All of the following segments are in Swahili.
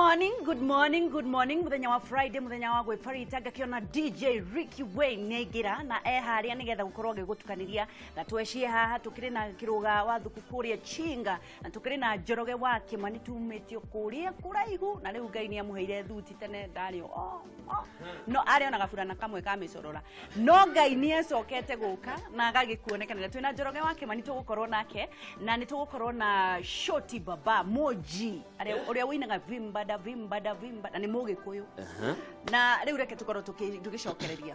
morning. Muthenya wa Friday, muthenya wa gwifarita gakiona DJ Ricky Wayne negira na haria nigetha gukorwo gigutukaniria na tweshie haha tukiri na kiruga wa thuku kuria Chinga na tukiri na Njoroge wa Kimani tumetio kuria kuraihu na riu Ngai ni amuheire thuti tene ndario no aria ona gabura na kamwe ka micorora no Ngai ni acokete guka na agagikuonekanira twina Njoroge wa Kimani tugukorwo nake na ni tugukorwo na Shoti Baba Moji aria winaga vimba na ni Mugikuyu na riu reke tukorwo tugicokereria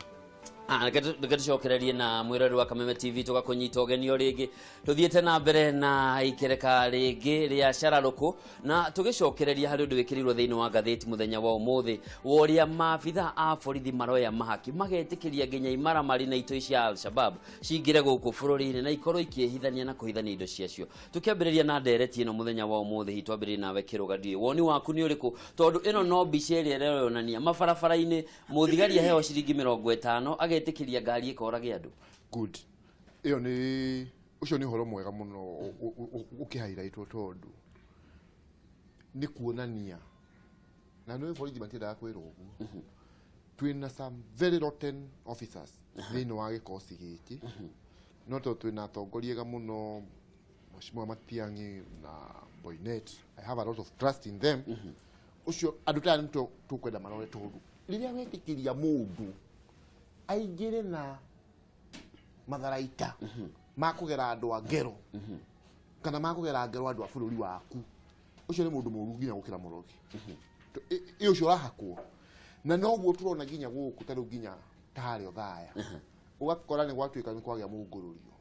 Ngetucokererie na mwirori wa Kameme TV tugakunyita ugenio ringi tuthiete na mbere na ikereka ringi ria Shararuku na tugicokereria hari undu wikirirwo thiini wa gatheti muthenya wa umuthi woria mafitha a borithi maroya mahaki magetikiria nginya imaramari na ito cia Al-Shabaab cingire guku bururi-ini na ikorwo ikihithania na kuhithania indo ciacio tukiambiriria na ndereti ino muthenya wa umuthi hitwambiririe nawe kirugadie woni waku ni uriku tondu ino no mbica iria yonania mabarabara-ini muthigari aheo ciringi 50 agetikiria ngari ikorage andu good iyo ni ucio ni horo mwega muno ukihairaitwo tondu ni kuonania na no borithi matira kwirwo uguo twina some very rotten officers thini wa gikosi giki no to twina tongoriega muno Mheshimiwa Matiang'i na Boynet. I have a lot of trust in them. Ucio adutani tukwenda marore tondu riria wetikiria mundu aigire na matharaita makugera andu a ngero kana makugera ngero andu a bururi waku ucio ni mundu muru nginya gukira murogi iyo ucio rahakwo na noguo turona nginya guku taru nginya tari othaya ugakora ni gwatuika ni kwagya mungururio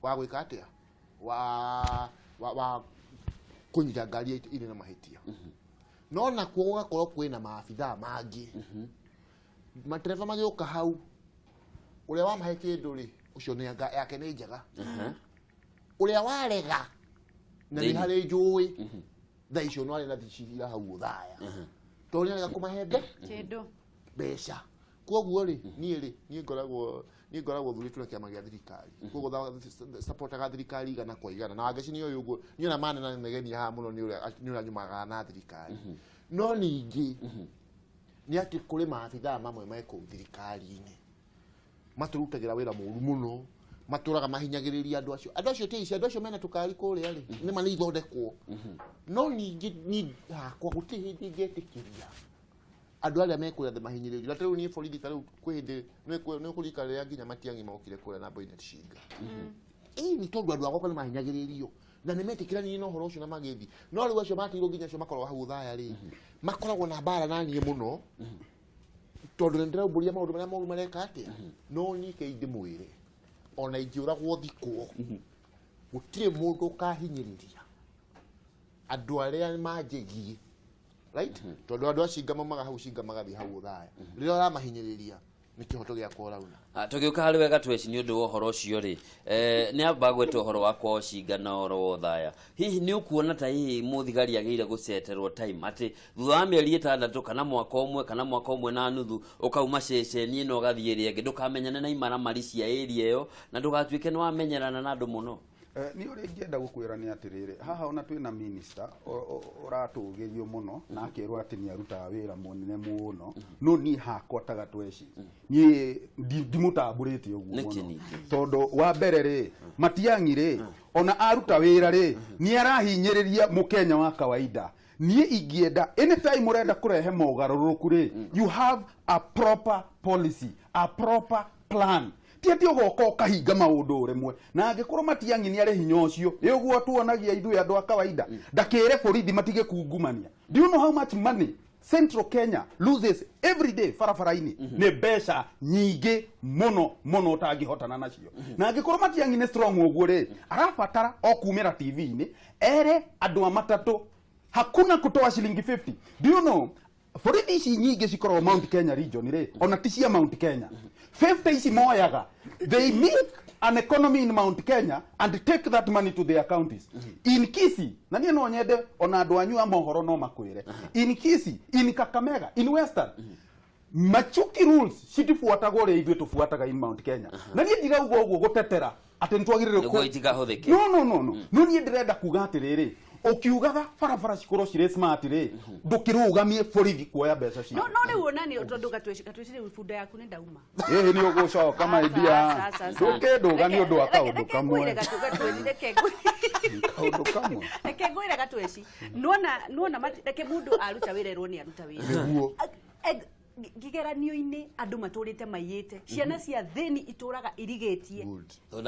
wa gwika atia wa kunyita ngari ine na mahitia no na kuo ugakorwo kwina maabitha mangi matereva magioka hau uria wa mahe kindu ri ucio ni anga yake ni njega uria warega na ni hari njui thaicio no ari na thicira hau uthaya to ni arega kumahembe kindu beca koguo ri ni ngoragwo thuritwo na kiama gia thirikari koguo support ga thirikari igana kwa igana na angeci ni uyu uguo ni ona mane na negeni ha muno ni uria nyumaga na thirikari no ningi ni ati kuri maabitha mamwe meko thirikari-ini maturutagira wira muru muno maturaga mahinyagiriria andu acio tisi andu acio mena tukari kuria ri ni mani ithondekwo no ni hakwa guti hindi ngetikiria andu aria meko ya mahinyiririo na riu ni borithi taru kwindi ni kurika ria nginya Matiang'i mokire kuria na Boynet Chinga ni tondu andu agwa ni mahinyagiririo na nimetikirani no horo ucio na magithi no riu acio matirwo nginya acio makorwo hau thaya ri makoragwo na bara na nie muno tondu ndira uburia maundu maria moru mareka atia no ni keindi mwire ona ingiuragwo thikwo gutire mundu kahinyiriria andu aria manjegie right tondu andu acinga mamaga hau cinga magathi hau thaya riria ramahinyiriria ni kihoto gia korauna tugiuka hari wega tweci ni undu uhoro ucio ri ni abagwete uhoro wakwa cinga na oro thaya hihi ni ukuona ta hihi muthigari ageire guceterwo time ati thutha wa mieri 6 kana mwaka umwe na nuthu ukauma ceceni ino gathie ri ngi ndukamenyane na imara mari cia area iyo na ndugatuike ni wamenyerana na andu muno ni uri ngienda gukwira ni atiriri haha ona twina minister uratugirio muno na akirwa ati ni aruta wira munene muno no ni hakwa tagatweci ni ndimutamburite uguo muno tondu wa mbere ri Matiang'i ri ona aruta wira ri ni arahinyiriria mukenya wa kawaida ni ingienda anytime urenda kurehe mogaruruku ri you have a proper policy, a proper plan. Tiati ogoko kahinga maundu remwe na angikorwo Matiang'i ni ari hinya ucio iguo tuonagia ithuĩ andu a kawaida ndakere borithi matige kungumania. Do you know how much money Central Kenya loses every day farafara-ini ni mbeca nyingi muno utangihotana nacio na angikorwo Matiang'i ni strong uguo ri arabatara okumira TV-ini ere andu a matatu hakuna kutoa shilingi 50. Do you know borithi ici nyingi cikorwo Mount Kenya region ri ona tisia Mount Kenya 50 ici moyaga they make an economy in Mount Kenya and take that money to their counties. In Kisii na nie no nyende ona andu anyu a mohoro no makwire in Kisii, in Kakamega, in Western machuki rules citifuatagwo ri ithuĩ tufuataga in Mount Kenya na nie ndirauga uguo gutetera ati ntwagirire ko no nie ndirenda kuga atiriri ukiugaga barabara cikorwo cirĩ smart rĩ ndukirugamie borithi kuoya mbeca cio no rĩu onani tondu gatwĩcire bunda yaku nĩ ndauma nĩ ũgũcoka maidia ndũkĩndũga nĩ ũndũ wa kaũndũ kamwe kaũndũ kamwe reke ngwĩre gatweci nuona reke mũndũ aruta wĩra erwo nĩ aruta wĩra ngigeranio-inĩ andũ matũrĩte maiyĩte ciana cia thĩni itũraga irigĩtie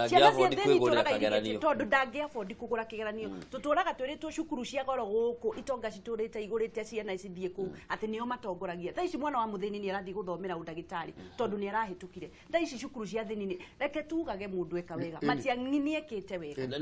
ciana cia thĩni itũraga irigĩtie tondũ ndangĩabondi kũgũra kĩgeranio tũtũraga twĩrĩtwo cukuru cia goro gũkũ itonga citũrĩte igũrĩte ciana ici thiĩ kũu atĩ nĩo matongoragia thaa ici mwana wa mũthĩni nĩ arathiĩ gũthomera ũndagĩtarĩ tondũ nĩ arahĩtũkire thaa ici cukuru cia thĩni reke tugage mũndũ eka wega Matiang'i nĩ ekĩte wega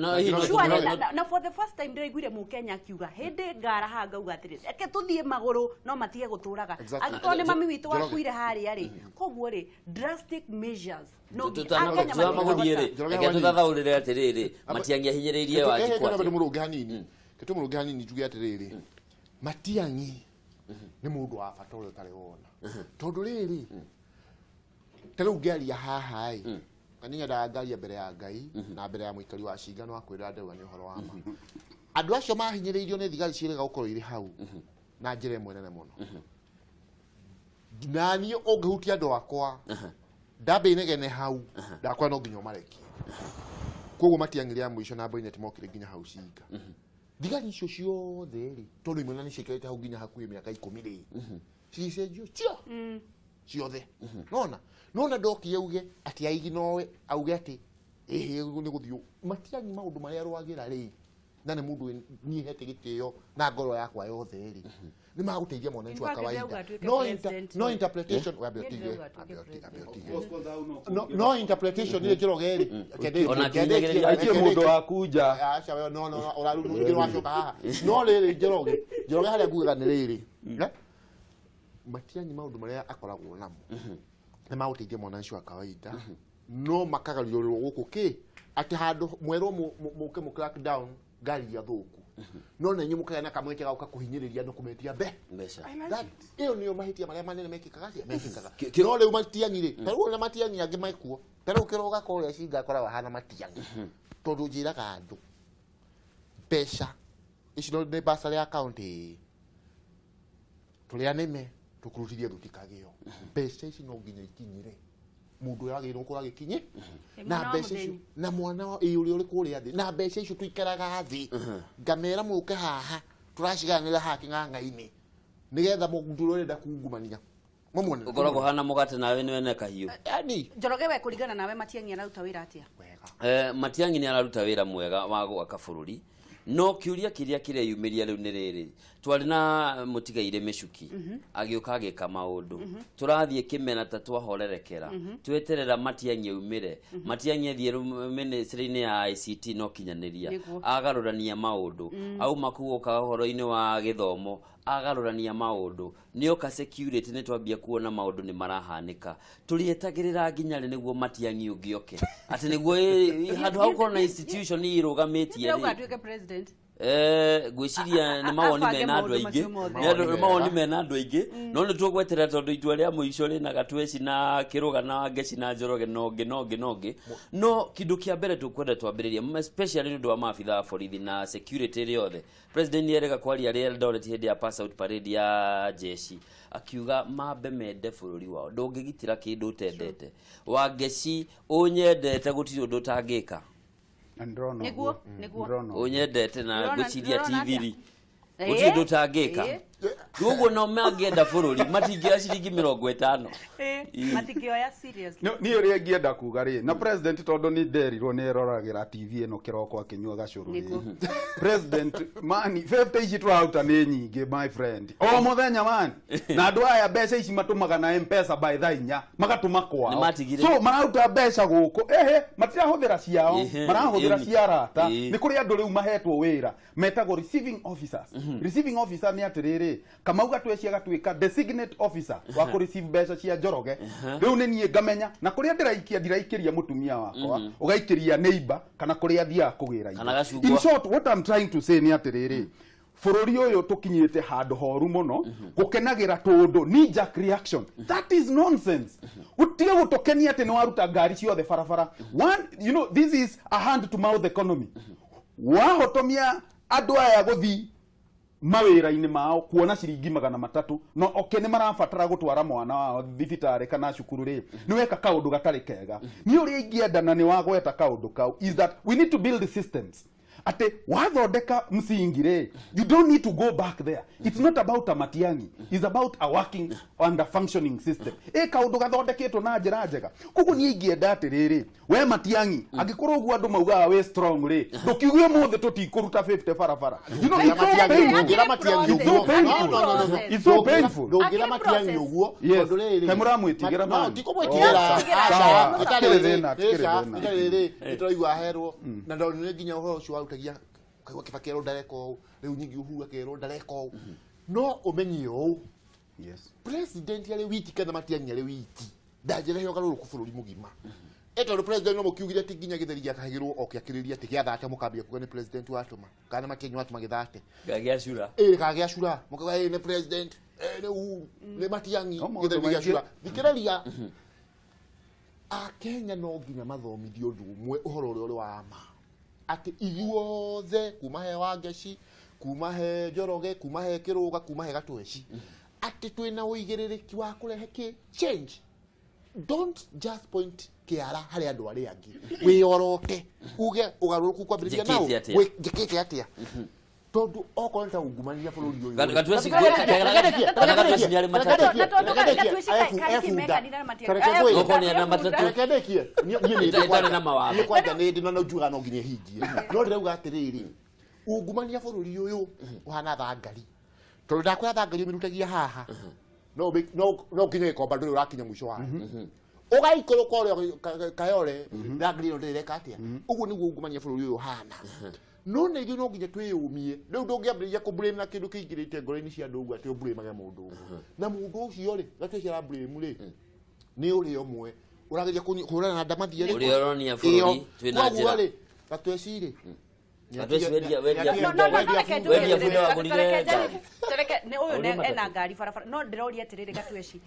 na for the first time ndĩraiguire Mũkenya akiuga hĩndĩ ngaraha ngauga atĩrĩrĩ reke tũthiĩ magũrũ no matige gũtũraga angĩkorwo nĩ mami witũ wakuire harĩa rĩ koguo rĩ drastic measures no tutamaguthie rĩ reke tuthathaũrĩre atĩrĩrĩ Matiang'i ahinyĩrĩirie Wanjiku nĩ mũrũngi hanini ketu mũrũngi hanini njuge atĩrĩrĩ Matiang'i nĩ mũndũ wa bata ũrĩa ũtarĩ wona tondũ rĩrĩ ta rĩu ngĩaria haha ĩ nĩ nyendaga ngaria mbere ya Ngai na mbere ya mũikari wa cingano akwĩra ndauga nĩ ũhoro wa ma andũ acio mahinyĩrĩirio nĩ thigari ciĩrĩga gũkorwo irĩ hau na njĩra ĩmwe nene mũno na niĩ ũngĩhutia andũ akwa ndambe inegene hau ndakwa no nginya ũmarekie koguo Matiang'i ya mũico na Boynet mokire nginya hau cinga thigari icio ciothe rĩ tondũ imwe nĩ ciĩkĩrĩte hau nginya hakuhĩ mĩaka 10 rĩ cicenjio ciothe nona ndoki auge ati aigi nowe auge ati nĩ gũthiũ Matiang'i maũndũ marĩa arwagira rĩ na nĩ mũndũ nyihete gĩtĩo na ngoro yakwa yothe rĩ nĩ magũteithia mwananchi wa kawaida no interpretation no interpretation ni Njoroge rĩ kende mũndũ wakunja acha wewe no ũrarugĩrwo wacoka haha no rĩrĩ Njoroge harĩa ngugaga nĩ rĩrĩ Matiang'i maũndũ marĩa akoragwo namo nĩ magũteithia mwananchi wa kawaida no makagarirwo gũkũ ati handũ mwerwo mũke mu crack down ngari ya thũku no na nyumu kana kamwete gauka kuhinyiriria no kumetia mbeca iyo niyo mahitia marĩa manene mekikaga no rĩu Matiang'i rĩ tarũ na Matiang'i angĩ maikuo tarũ kiroga kũrĩa cinga koragwo hana Matiang'i tondũ njĩraga andũ mbeca icio nĩ basari account tũrĩa nĩme tũkurutithie thutikagĩo mbeca ici no nginya ikinyire mundu yagirwo gũkorwo agĩkinye na mbeca icio na mwana ũrĩa ũrĩ kũrĩa thĩ na mbeca icio tuikaraga thĩ ngamera mũke haha tũraciganĩra haha kĩng'ang'a-inĩ nĩgetha mũndũ ũrenda kungumania mũmone ũkoragwo hana mũgate nawe nĩ wene kahiũ yani Njoroge we kũringana nawe Matiang'i araruta wĩra atĩa Matiang'i nĩ araruta wĩra mwega wa gwaka bũrũri no kiuria kiria kireyumiria riu ni riri twari na mutigaire Michuki agĩũka agĩka maũndũ tũrathiĩ kĩmena ta twahorerekera tweterera Matiang'i umire Matiang'i athiĩ ministry-inĩ ya ICT no kinyanĩria agarũrania maũndũ auma kuoka ũhoro-inĩ wa gĩthomo agarũrania maũndũ nĩoka security nĩ twambia kuona maũndũ nĩ marahanĩka tũrietagĩrĩra nginya rĩ nĩguo Matiang'i ũngĩoke atĩ nĩguo handũ hau korwo na institution irũgamĩtie rĩ gwiciria nĩ mawoni mena andũ aingĩ nĩ mawoni mena andũ aingĩ no nĩ tũgweterera tondũ itua rĩa mũico rĩ na Gatweci na Kĩrũga na Ngeci na Njoroge nongĩ no kĩndũ kĩa mbere tũkwenda twambĩrĩria especially nĩ ũndũ wa maabitha a borithi na security rĩothe president nĩerega kwaria rĩ Eldoret hĩndĩ ya pass out parade ya jeshi akiuga mambe mende bũrũri wao ndũngĩgitĩra kĩndũ ũtendete wa Ngeci ũnyendete gũtirĩ ũndũ ũtangĩka niguo unyendete na gwiciria TV-ri gũtirĩ ũndũ ũtangĩka Gugu no mangĩenda bũrũri matingĩoya ciringi 50 matingĩoya seriously niĩ ũrĩa ngĩenda kuga rĩ na president tondũ nĩ nderirwo nĩ eroragĩra TV ĩno kĩroko akĩnyua gacũrũ president mani 50 ici tũraruta nĩ nyingĩ my friend o mũthenya mani na andũ aya mbeca ici matũmaga na M-Pesa by thaa 4 magatũma kwao so mararuta mbeca gũkũ matirahũthĩra ciao marahũthĩra cia arata nĩ kũrĩ andũ rĩu mahetwo wĩra metagwo receiving officers receiving officer nĩ atĩrĩrĩ Kamau Gatweci agatuĩka designate officer wa ku receive mbeca cia Njoroge rĩu nĩ niĩ ngamenya na kũrĩa ndĩraikĩria mũtumia wakwa ũgaikĩria neighbor kana kũrĩa athiaga kũgĩra in short what I'm trying to say nĩ atĩrĩrĩ bũrũri ũyũ tũkinyĩte handũ horu mũno gũkenagĩra tũndũ knee jerk reaction that is nonsense utige gũtokenia atĩ nĩ waruta ngari ciothe barabara one you know this is a hand to mouth economy wahotomia andu aya guthi mawira-ini mao kuona ciringi 300 no okene marabatara gutwara mwana wao thibitari kana cukuru ri ni weka kaundu gatari kega ni uri ingienda na ni wagweta kaundu kau is that we need to build systems ate wathondeka msingire you don't need to go back there. It's not about a Matiang'i, it's about a working and a functioning system. Kaundu gathondeketwo na njira njega kugu ni ingienda atiriri we Matiang'i angikorwo gu andu maugaga we strong ri ndukiugue muthe tutikuruta 50 barabara. You know it's so painful. Ngira Matiang'i uguo tondu riri kamura mwitigira ma tikumwitigera nitoigua herwo na ndonire nginya uhoro ucio warutagia kaigua kibakero ndareko riu nyingi uhuru akero ndareko no umenye o yes president yale wiki kana Matiang'i yale wiki ndajira hiyo garuru ku bururi mugima eto president no mukiugire ati nginya githeri giakagirwo okiakiriria ati giathate mukambia kuga ni president watuma kana Matiang'i watuma githate gagiacura gagiacura mukaga ni president ni Matiang'i githeri giacura thikiraria Kenya no nginya mathomithio undu umwe uhoro uri wa ma ati ithuothe kuma he Wangeci kuma he Njoroge kuma he Kiruga kuma he Gatweci ati twina uigiririki wa kurehe change. Don't just point kiara hari andu ari angi wiyoroke uge ugaruruku kwambiriria nao njikite atia tondu okonta ungumania bururi uyu Gatweci ni ari matatu okoni na matatu kedekie ni itari na mawazo ni kwanja ni ndino njuga no nginya hingie no ndirauga atiriri ungumania bururi uyu uhana thangari tondu ndakwira thangari mirutagia haha no nginya ikomba nduri urakinya mwisho wa ugaikoro kore kayore thangari no ndireka atia uguo niguo ungumania bururi uyu hana no ne gino nginya twiyumie riu ndungiambiriria ku blame na kindu kingirite ngoro-ini cia andu ugu ati u blame mundu na mundu ucio ri gatwecira blame ri ni uri omwe urageria kuhurana na ndamathie ri uri oronia bururi twina njira gatwecire Gatweci wedia fundo wa gurire ni uyu ena ngari barabara no ndiroria atiriri Gatweci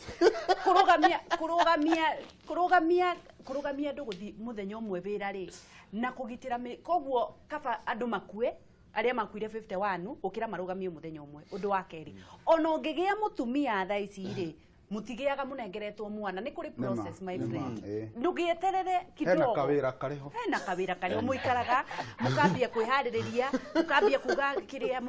kurugamia ndu guthi muthenya umwe wira ri na kugitira koguo kaba andu makue aria makuire 51 ukira marugamio muthenya umwe undu wa keri ona ungigia mutumia thaa ici ri mutigiaga munengeretwo mwana ni kuri process my friend ndugieterere kidogo hena kawira kariho muikaraga mukambia kwihariria mukambia kuga kiria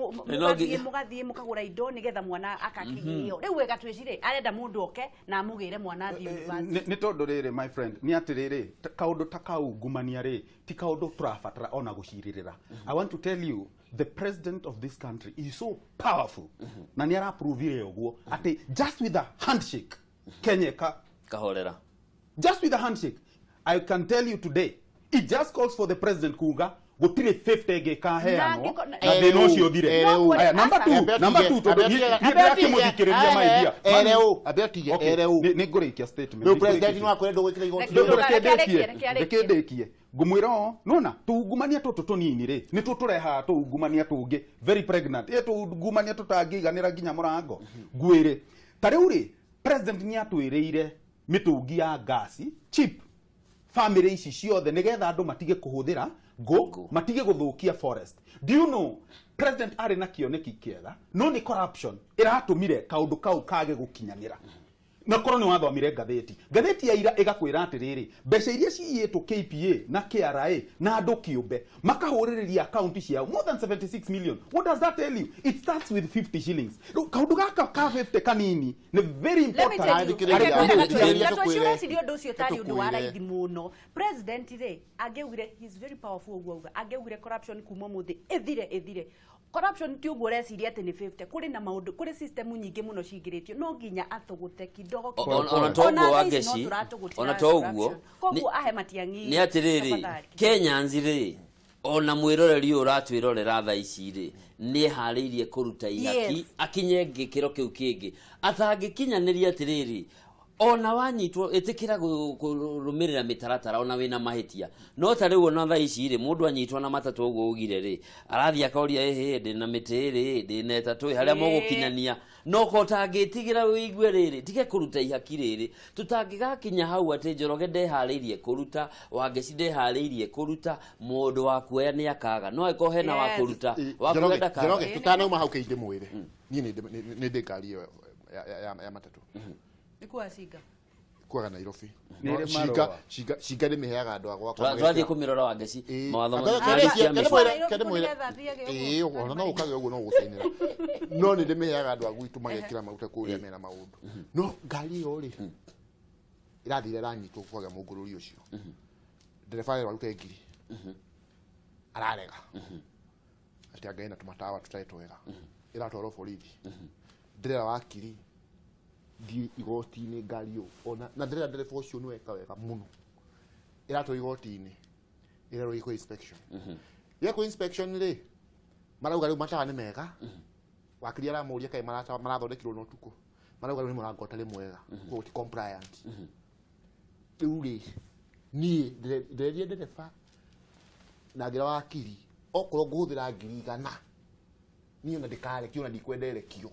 mugathie mukagura indo nigetha mwana akakigio riu Gatweci arenda mundu oke na amugire mwana thi university ni tondu riri my friend ni atiriri kaundu takaungumania ri ti kaundu turabatara ona guciririra. I want to tell you the president of this country is so powerful na ni araprovire uguo ati just with a handshake Kenya kahorera just with a handshake. I can tell you today it just calls for the president kuga gutire 50 geka heano na thina ucio thire. Number 2 tondu ni ndirakimuthikiriria maidia ereu ni ngurikia statement no president no akwenda gwikira igoti ndekendekie ngumwira nona tuungumania tutu tunini ri ni tutureha tuungumania tungi very pregnant tuungumania tutangiganira nginya murango ngwire tariu ri president ni atwiriire mitungi ya gasi cheap family ici ciothe nigetha andu matige kuhuthira matige guthukia forest. Do you know president ari na kioneki kiega no ni corruption iratumire kaundu kau kage gukinyanira na koroni wathomire ngatheti ya ira igakwira atiriri mbeca iria ciiyetwo KPA na KRA na andu kiumbe makahuririria account ciao more than 76 million. What does that tell you? It starts with 50 shillings. Kaundu gaka ka 50 kanini ni very important. Sidio docio tari undu wa raithi muno president ri ageugire he is very powerful uguo ageugire corruption kuma muthi ethire corruption ti uguo reciria ati ni 50 kuri na maundu kuri system nyingi muno cingiritio no nginya atugute kidogo ona toguo Wangeci ona toguo koguo ahe Matiang'i ni atiriri Kenya nzire ona mwiroreri uratwirorera thaa ici ri ni hariirie kuruta ihaki akinye ngikiro kiu kingi athangikinyaniria atiriri ona wanyitwo itikira kurumirira mitaratara ona wina mahitia no ta riu ona thaa ici ri mundu anyitwo na matatu uguo ugire ri arathia kauria ndi na mitiri ndi na etatu haria mugukinyania no ko tangitigira wigue riri tige kuruta ihaki riri tutangigakinya hau ati Njoroge ndehariirie kuruta Wangeci ndehariirie kuruta mundu wa kuoya ni akaga no iko hena wa kuruta wa kwenda kaga Njoroge tutanauma hau keinde mwire ni ndi ngari ya matatu Nikuwa Ciga kwaga Nairobi Ciga miheaga andu agwa twathie kumirora Wangeci mawatho ona no ukage uguo no gucainira no ni ndimiheaga andu agwitu magekira maruta kuria mena maundu no ngari yo ri irathire ranyitwo kwaga mungururi ucio ndereba waruta ngiri ararega ati againa tumatawa tutai twega iratwaro borithi ndirera wakiri di igoti-ini ngari yo ona na ndereba ucio ni weka wega muno iratwo igoti-ini irero iko inspection yeko inspection ri marauga riu matawa ni mega wakiri aramuria kai marathondekirwo no tuko marauga riu ni murangota ri mwega ko ti compliant riu ri ni ndererie ndereba na ngira wakiri okorwo nguthira ngiri 100 ni ona ndikare kio na ndikwendere kio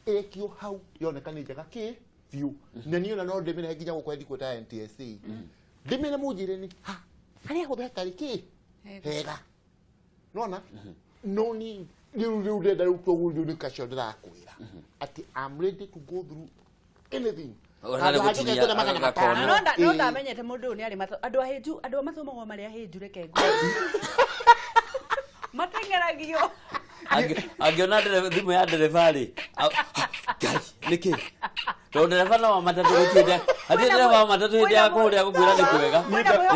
ekio hau yonekana njega ki biu na ni ona no ndimene nginya gukwendi kweta NTSA ndimene munjire ni ha haria gutheka ki hega nona no ni riu ndenda riu kwoguo ni kacio ndirakwira ati I'm ready to go through anything no ndamenyete mundu ni ari andu ahinju andu mathomagwo mari ahinju reke ngo matengeragio angiona thimu ya ndereba ri niki to ndereba no matatu gutinde hathi ndereba wa matatu hindi ya kuria kugira ni kwega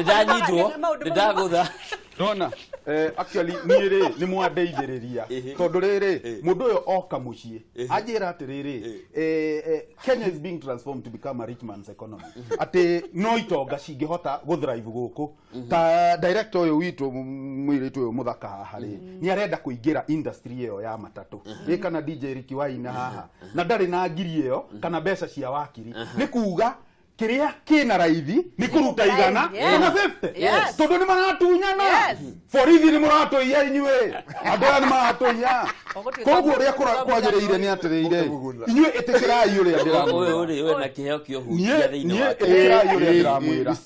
ndanyitwo ndagutha nona actually niire ni mwandeithiriria tondu riri mundu uyo oka mucii ajira atiriri Kenya is being transformed to become a rich man's economy ati no itonga cingihota guthrive guku ta director uyu witu mwiritu uyu muthaka haha ri ni arenda kuingira industry iyo ya matatu ri kana DJ Ricky Waina haha na ndari na ngiri iyo kana mbeca cia wakiri ni kuuga kiria kina raithi ni kuruta igana kana 50 tondu ni maratunyana borithi ni muratuia inyue andu aya ni maratuia koguo ria kwagiriire ni atirire inyue itikirai uria ndiramwira we na kiheo kio hutia thiini wa itikirai uria ndiramwira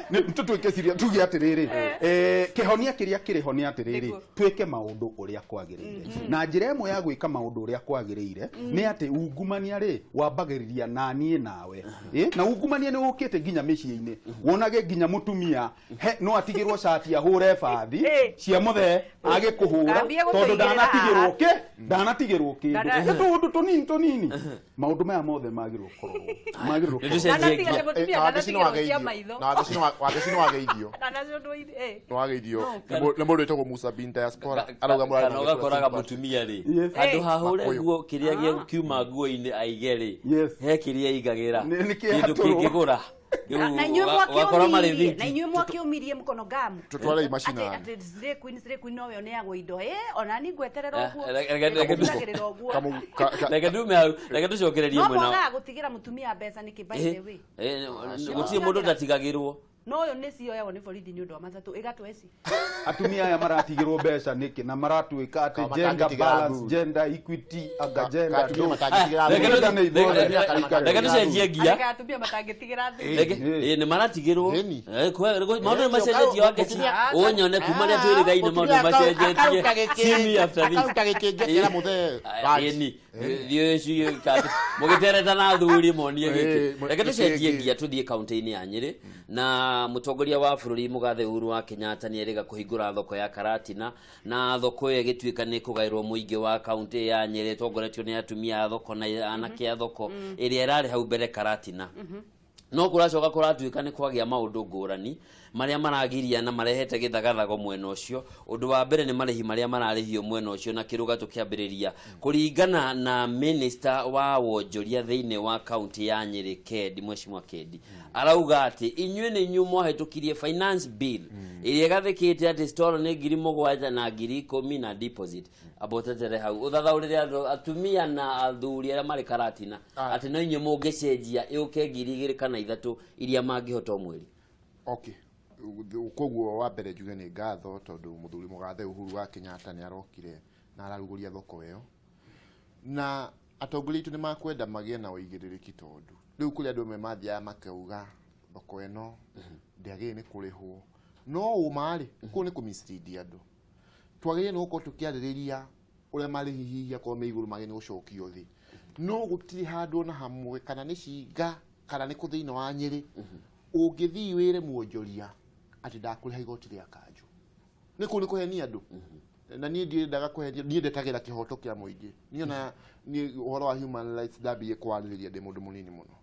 ni tutwike siria tugi atiriri kihonia kiria kirihonia atiriri twike maundu uria kwagirire na njira imwe ya gwika maundu uria kwagirire ni ati ungumania ri wambagiriria nanie nawe na ungumania ni ukite ginya micii-ini wonage ginya mutumia no atigirwo shati ahure bathi cia muthe agikuhura tondu ndanatigirwo kindu tundu tunini maundu maya mothe magirwo korwo magirwo Wangeci no wageithio no wageithio na mundu etagwo Musa bin Diaspora arauga murano gakoraga mutumia ri andu hahure guo kiria gia kiuma nguo-ini aige ri he kiria igagira kindu kingigura na inyuĩ mwakiumirie mukono gamu tutware imashina ati zire queen no we neagwo indo ona ni ngweterera uguo reke tucokererie mwena no gutigira mutumia mbeca niki by the way gutie mundu ndatigagirwo no yo nĩ cioyagwo nĩ borithi nĩ ũndũ wa matatũ ĩgatweci atumia aya maratigirwo mbeca nĩkĩ na maratuĩka atĩ gender balance gender equity agenda reke tucenjie ngia atumia matangĩtigĩra nĩ maratigirwo maũndũ nĩ macenjetie Wangeci ũnyone kuma rĩa twĩrĩgaine maũndũ macenjetie simi after this kagĩkĩngĩkĩra mũthee thiĩ mũgĩtereta na thuri monie gĩkĩ reke tucenjie ngia tuthiĩ kaunti-inĩ ya Nyĩrĩ na mutongoria wa bururi Mugathe Uhuru wa Kenyatta ni erega kuhingura thoko ya Karatina na thoko ye gituika ni kugairwo muingi wa kaunti ya Nyĩrĩ tongoretio ni atumia thoko na anake thoko iria irari hau mbere Karatina no kuracoka kuratuika ni kwagia maundu ngurani maria maragiria na marehete githagathago mwena ucio undu wa mbere ni marihi maria mararihio mwena ucio na kiruga tukiambiriria kuringana na minister wa wonjoria thiine wa county ya Nyĩrĩ Kedi Mheshimiwa Kedi arauga ati inyue ni nyumo hetũkirie finance bill iria gathikite ati store ni 7,000 na 10,000 na deposit abotetere hau uthathaurire atumia na athuri aria mari Karatina ati no inyue mungicenjia yuke 2,000 kana 3 iria mangihota mweri okay koguo wa mbere njuge nĩ ngatho tondũ mũthuri mũgathe Uhuru wa Kenyatta nĩ arokire na ararugũria thoko ĩyo na atongoria aitũ nĩ makwenda magĩe na ũigĩrĩrĩki tondũ rĩu kũrĩ andũ amwe mathiaga makauga thoko ĩno ndĩagĩrĩire nĩ kũrĩhwo no ũmarĩ kũu nĩ kũmislead andũ twagĩrĩire nĩ gũkorwo tũkĩarĩrĩria ũrĩa marĩ hihi akorwo me igũrũ magĩrĩire nĩ gũcokio thĩ no gũtirĩ handũ na hamwe kana nĩ cinga kana nĩ kũ thĩinĩ wa Nyĩrĩ ũngĩthiĩ wĩre muonjoria atĩ ndakũrĩha igoti rĩa kanjũ nĩ kũu nĩ kũhenia andũ na niĩ ndiendaga kũhenia niĩ ndetagĩra kĩhoto kĩa mũingĩ niĩ na niĩ ũhoro wa human rights ndambĩrĩirie kwarĩrĩria ndĩ mũndũ mũnini mũno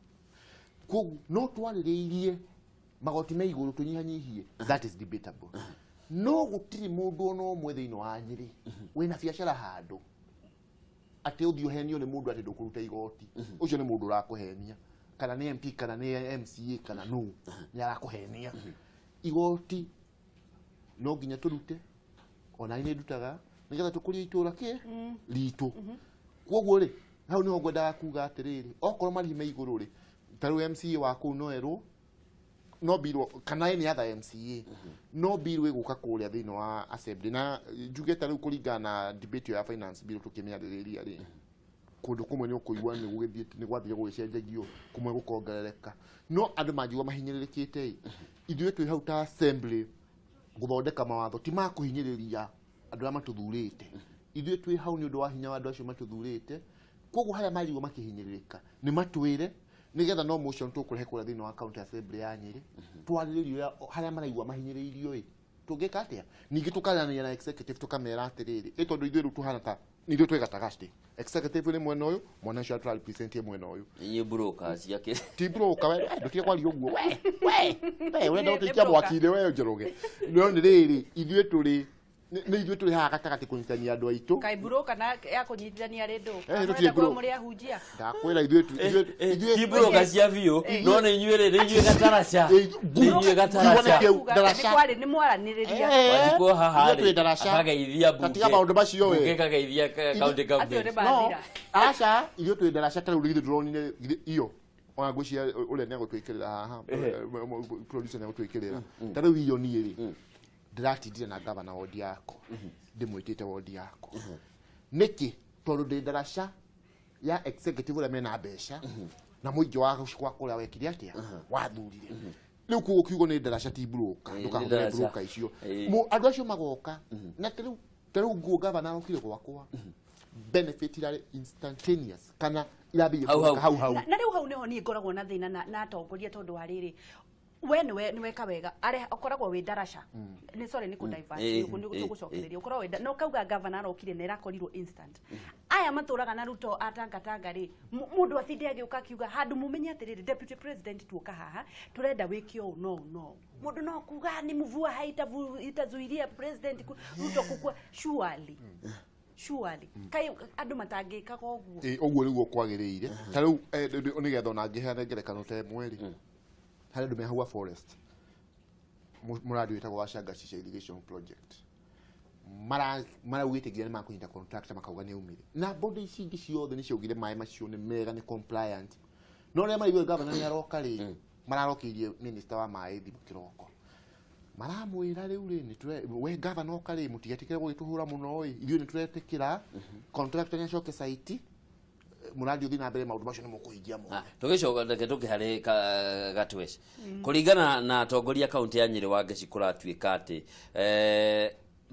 koguo no twarĩrĩirie magoti me igũrũ tũnyihanyihie that is debatable no gũtirĩ mũndũ ona ũmwe thĩinĩ wa Nyĩrĩ wĩna biacara handũ atĩ ũthiĩ ũhenio nĩ mũndũ atĩ ndũkũruta igoti ũcio nĩ mũndũ ũrakũhenia kana nĩ MP kana nĩ MCA kana no nĩ arakũhenia igoti no nginya tũrute ona nĩ ndutaga nĩgetha tũkũrie itũra kĩ ritũ koguo rĩ hau nĩho ngwendaga kuga atĩrĩrĩ okorwo marĩhi me igũrũ rĩ tarũ MCA wa kũu no erwo no bill kana any other MCA no bill ĩgũka kũrĩa thĩinĩ wa assembly na njuge tarũ kũringana na debate ya finance bill tũkĩmĩarĩrĩria rĩ kũndũ kũmwe nĩ ũkũigua nĩ gũgĩthiĩ nĩ gwathire gũgĩcenjagio kũmwe gũkongerereka no andũ manjigua mahinyĩrĩrĩkĩte ithuĩ twĩ hau ta assembly gũthondeka mawatho ti ma kũhinyĩrĩria andũ arĩa matũthurĩte ithuĩ twĩ hau nĩ ũndũ wa hinya wa andũ acio matũthurĩte koguo harĩa marigwo makĩhinyĩrĩrĩka nĩ matwĩre nigetha no motion tũkũrehe kũrĩa thĩinĩ wa county assembly ya Nyĩrĩ twarĩrĩrio harĩa maraigua mahinyĩrĩirio tũngĩka atĩa ningĩ tũkaranĩria na executive tũkamera atĩrĩrĩ tondũ ithuĩ rĩu tũhana ta nithuĩ twĩ gatagati executive nĩ mwena ũyũ mwana ũcio atũra represent mwena ũyũ Inyuĩ broker ciake ti broker we ndũtige kwaria ũguo we wenda gũtũikia mwaki-inĩ we Njoroge no nĩ rĩrĩ ithuĩ tũrĩ haha gatagatĩ kũnyitithania andũ aitũ kai broker na ya kũnyitithania rĩndũ tũtirĩ broker mũrĩ ahunjia ndakwĩra ithuĩ ti broker cia biũ no nĩ inyuĩ rĩ nĩ inyuĩ gataraca nĩ inyuĩ gataraca nĩ kwarĩ nĩ mwaranĩrĩria walikuwa haha ithuĩ ndaraca akageithia bunge tatiga maũndũ macio we akageithia county government no aca ithuĩ twĩ ndaraca tarũ rĩgithĩ ndũronire iyo ona ngũcia ũrĩa nĩ agũtwĩkĩrĩra haha producer nĩ agũtwĩkĩrĩra tarũ iyo niĩ rĩ ndiratindire na gavana wodi yako ndimwĩtĩte wodi yako nĩkĩ tondũ ndĩ ndaraca ya executive ũrĩa mena mbeca na mũingĩ wa gũcikwa kũrĩa wekire atĩa wathurire rĩu kuo kiugo nĩ ndaraca ti broker ndũkahũthĩre broker icio andũ acio magoka na tarĩu nguo gavana arokire gwakwa benefit irarĩ instantaneous kana irambĩrĩria hau na rĩu hau nĩho niĩ ngoragwo na thĩna na atongoria tondũ wa rĩrĩ we nĩ weka wega arĩa ũkoragwo wĩ ndaraca nĩ sorry nĩ kũdivert nĩ gũcokereria ũkoragwo wĩ no kauga governor arokire na ĩrakorirwo instant aya matũraga na Ruto atangatanga rĩ mũndũ athinde agĩũka akiuga handũ mumenye atĩrĩrĩ deputy president tuoka haha tũrenda wĩke ũũ no mũndũ no kuga nĩ mvua haitazuilia president Ruto kukua surely kai andũ matangĩkaga ũguo ũguo nĩguo kwagĩrĩire tarĩu nĩgetha ona ngĩheana ngerekano ta mweri harĩ andũ mehau forest mũradi wĩtagwo wa Shagacicia irrigation project maraugĩte nginya nĩ makũnyita contractor makauga nĩ umire na body ici ingĩ ciothe nĩ ciaugire maĩ macio nĩ mega nĩ compliant no rĩa marigwo governor nĩ aroka rĩ mararokeirie minister wa maĩ thimũ kĩroko maramwĩra rĩu rĩ we governor oka rĩ mũtigetĩkĩre gũgĩtũhũra mũno ithuĩ nĩ tũretĩkĩra contractor nĩ acoke site muradi uthi na mbere maundu macio nĩ mũkũhingia mothe tũgĩcoka reke tũkĩharĩ gatweci kũringana na atongoria kaunti ya Nyĩrĩ wa Ngeci kũratuĩka atĩ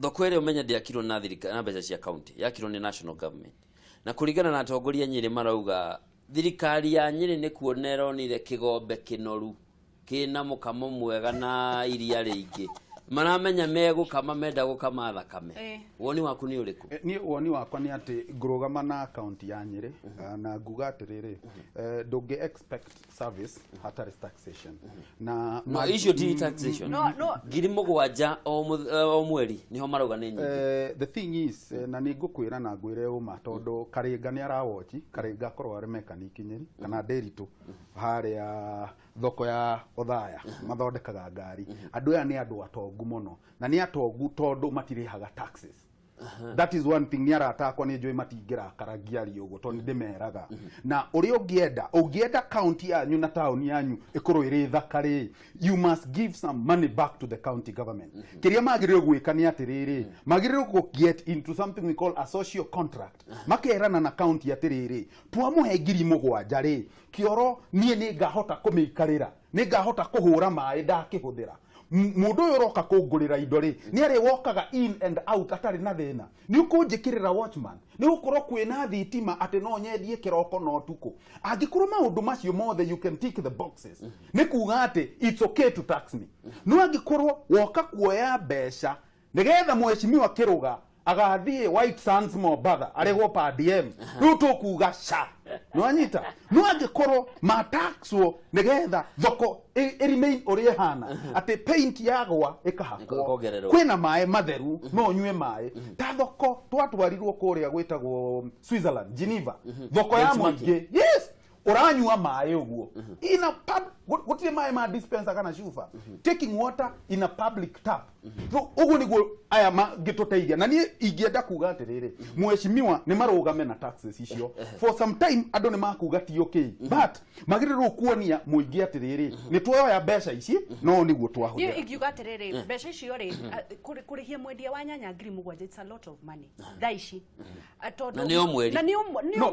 thoko ĩrĩa ũmenya ndĩakirwo na mbeca cia kaunti yakirwo nĩ national government na kũringana na atongoria Nyĩrĩ marauga thirikari ya Nyĩrĩ nĩ kuona ĩronire kĩgombe kĩnoru kĩna mũkamo mwega na iria rĩingĩ maramenya megũkama menda gũkama thakame woni waku nĩ ũrĩkũ niĩ woni wakwa nĩ atĩ ngũrũgama na akaunti ya Nyĩrĩ na nguga atĩrĩrĩ ndũngĩ expect service hatarĩ taxation na no icio ti taxation ngiri mũgwanja o mweri niho marauga nĩ nyingĩ the thing is na nĩ ngũkwĩra na ngwĩre ũma tondũ Karĩnga nĩ arawochi Karĩnga akorwo arĩ mechanic Nyĩrĩ kana Nderitu harĩa thoko ya Othaya mathondekaga ngari andũ aya nĩ andũ atongu mũno na nĩ atongu tondũ matirĩhaga taxes that is one thing ni aratakwa ni njoi matingira karagia riogo to ni ndimeraga na uri ungienda county yanyu na town yanyu ikorwo iri thakari you must give some money back to the county government kiria magiriro gwika ni atiriri magiriro go get into something we call a social contract makerana na county atiriri twamuhe ngiri mugwanja ri kioro nie ni ngahota kumikarira ni ngahota kuhura mai ndakihuthira mundu uyu roka kungurira indo ri ni ari wokaga in and out atari na thina ni ukunjikirira watchman ni ukorwo kwina thitima ati no nyendie kiroko no tuko angikorwo maundu macio mothe you can tick the boxes ni kuga ati it's okay to tax me no angikorwo woka kuoya mbeca nigetha mweshimiwa kiruga agathie White Sands Mombatha arehwo pa DM riu tukuga sha no anyita no angikorwo mataxwo nigetha thoko remain uri hana ati paint yagwa ikahakwo kwina mae matheru no nyue mae ta thoko twatwarirwo kuria gwitagwo Switzerland Geneva thoko ya mwingi yes uranyua mae uguo in a gutire mae ma dispenser kana shufa taking water in a public tap uguo niguo aya gituteithia na nie ingienda kuga atiriri mweshimiwa ni marugame na taxes icio for some time andu ni makuga ti okay but magirirwo kuonia muingi atiriri ni twoya mbeca ici no niguo twahutha ingiuga atiriri mbeca icio ri kurihia mwendia wa nyanya ngiri mugwanja it's a lot of money thaici na ni omweri no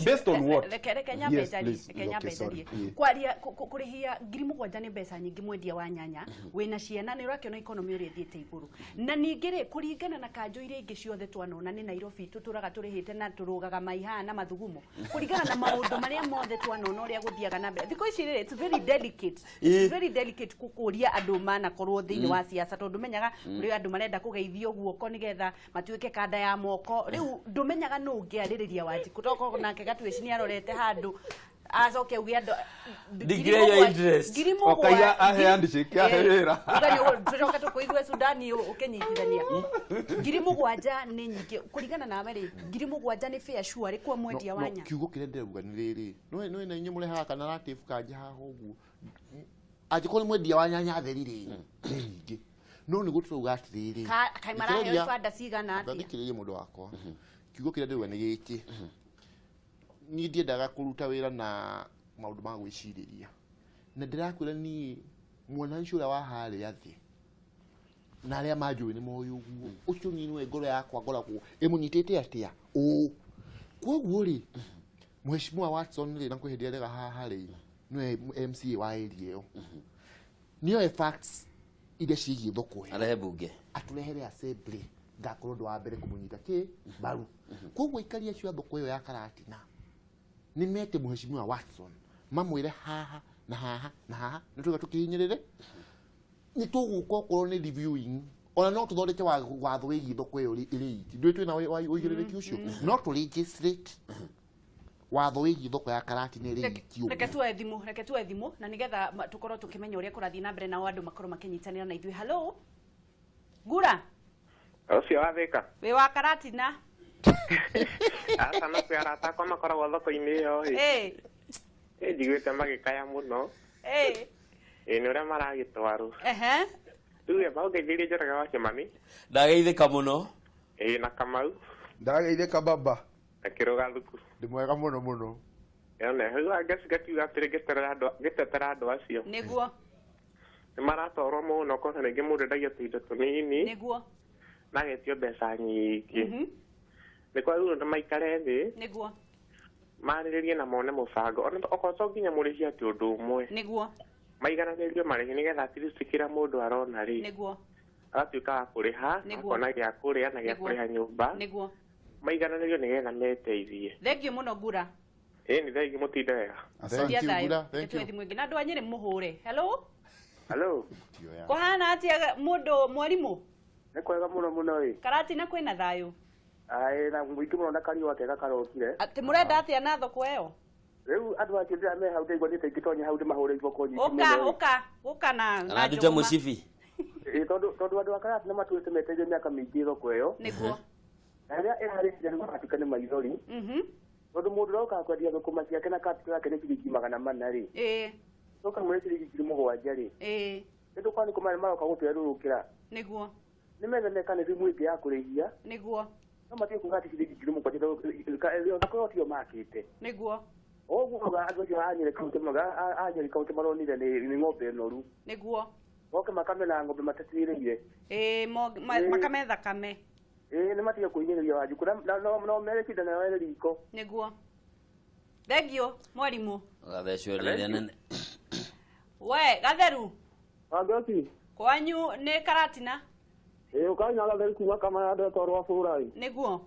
based on what Kenya bezarie kwaria kurihia ngiri mugwanja ni mbeca nyingi mwendia wa nyanya wina ciana ni urakiona economy uri thiete iguru na ningire kuringana na kanjo ire ingi ciothe twanona ni Nairobi tuturaga turihite na turugaga maiha na mathugumo kuringana na maundu maria mothe twanona uria guthiaga na mbere because it's very delicate kukuria andu mana korwo thiini wa siasa tondu menyaga uri andu marenda kugeithio guoko nigetha matuike kanda ya moko riu ndumenyaga no ungiaririria waji kutoko nake gatweci ni arorete handu azoke ugiando degree your interest okaya aheandicike ahera uganyo tucoka tukoithwe Sudani ukenyitithania ngiri mugwanja ni nyingi kuringana na America ngiri mugwanja ni fair sure kwa mwendia wanya kiugo kire nderuga ni riri no na inyu muri haha kana relative kanja haha uguo ajikoni mwendia wanya nyatherire nyingi no ni guturuga atiriri kaimara yo fada sigana ati ndikiririe mundu wakwa kiugo kire nderuga ni giki ni ndiendaga kuruta wira na maundu ma gwiciriria na ndirakwira ni mwananchi ura wa hali yathi na aria majui ni moyo uguo ucio ni niwe ngoro yakwa ngoragwo imunyitite atia koguo ri mheshimiwa Watson ri na kwehendia rega haha ri niwe MCA wa area iyo niyo facts ide cigie thoko arehe bunge aturehere assembly ngakorwo ndo wa mbere kumunyita ki baru koguo ikaria cio thoko iyo ya Karatina ni mete mheshimiwa Watson mamwire haha na haha na haha nituga tukihinyirire ni tuguka okorwo ni reviewing ona no tuthondeke watho wigi thoko iyo iri iti ndui twina uigirire ucio no to legislate watho wigi thoko ya Karatina iri iti reke tu ethimu na nigetha tukorwo tukimenya uria kurathi na mbere na andu makorwo makinyitanira na ithui hello gura ucio wathika we wa Karatina asa no kwara ta kwa makoragwo thoko-ini iyo njiguite magikaya muno ni uria maragitwaru tuge baugeithirie Njoroge wa Kimani ndageithika muno na Kamau ndageithika baba na Kiruga Thuku ndi mwega muno yone hiwa gatiuga atiri gitetera andu acio niguo ni maratwarwo muno kosa ningi mundu ndagia tuindo tunini niguo na getio mbeca nyingi ni kwa hiyo maikare thi niguo mariririe na mone mubango ona okoso nginya murihia ati undu umwe niguo maigananirio marihi nigetha at least kira mundu arona ri niguo agatuika wa kuriha akona gia kuria na gia kuriha nyumba niguo maigananirio nigetha meteithie thengio muno gura ni thengio mutinde wega thank you mwingi na andu anyire muhure hello kohana atia mundu mwarimu ni kwega muno ri Karatina kwina thayo ai na mwiki muno na kariwa kega karokire ati murenda atia na thoko iyo riu andu ati ndira me hau ndeigwa nite ngitonya hau mahure iboko nyingi uka na ndute mucibi tondu andu akara ati namatuite meteithie miaka mingi thoko iyo niguo aria irarĩkia nĩ magatukane maithori tondu mundu roka kwendia thũkũma ciake na kapito yake nĩ ciringi 400 rĩ coka mwĩ ciringi 7,000 rĩ nĩ ndũkani kũmane maroka gũtwerũrũkĩra nĩguo nimethemeka nĩ thimũ ĩngĩ ya kũrĩhia nĩguo no matige kuga atĩ ciringi ngiri mũgwanja akorwo tio makĩte nĩguo ũguo andũ acio anyeri kaũntĩ maronire nĩ ng'ombe noru nĩguo moke makamena ng'ombe matatirĩire makame thakame nĩ matige kũhinyĩrĩria Wanjikũ no mere cindano yao ĩrĩ riko nĩguo thengio mwarimũ gathecwo rĩrĩa nene we gatheru Wanjoki kwanyu nĩ karatina ũkanya gatheru kuma kama ndetwo rwa bũrai nĩguo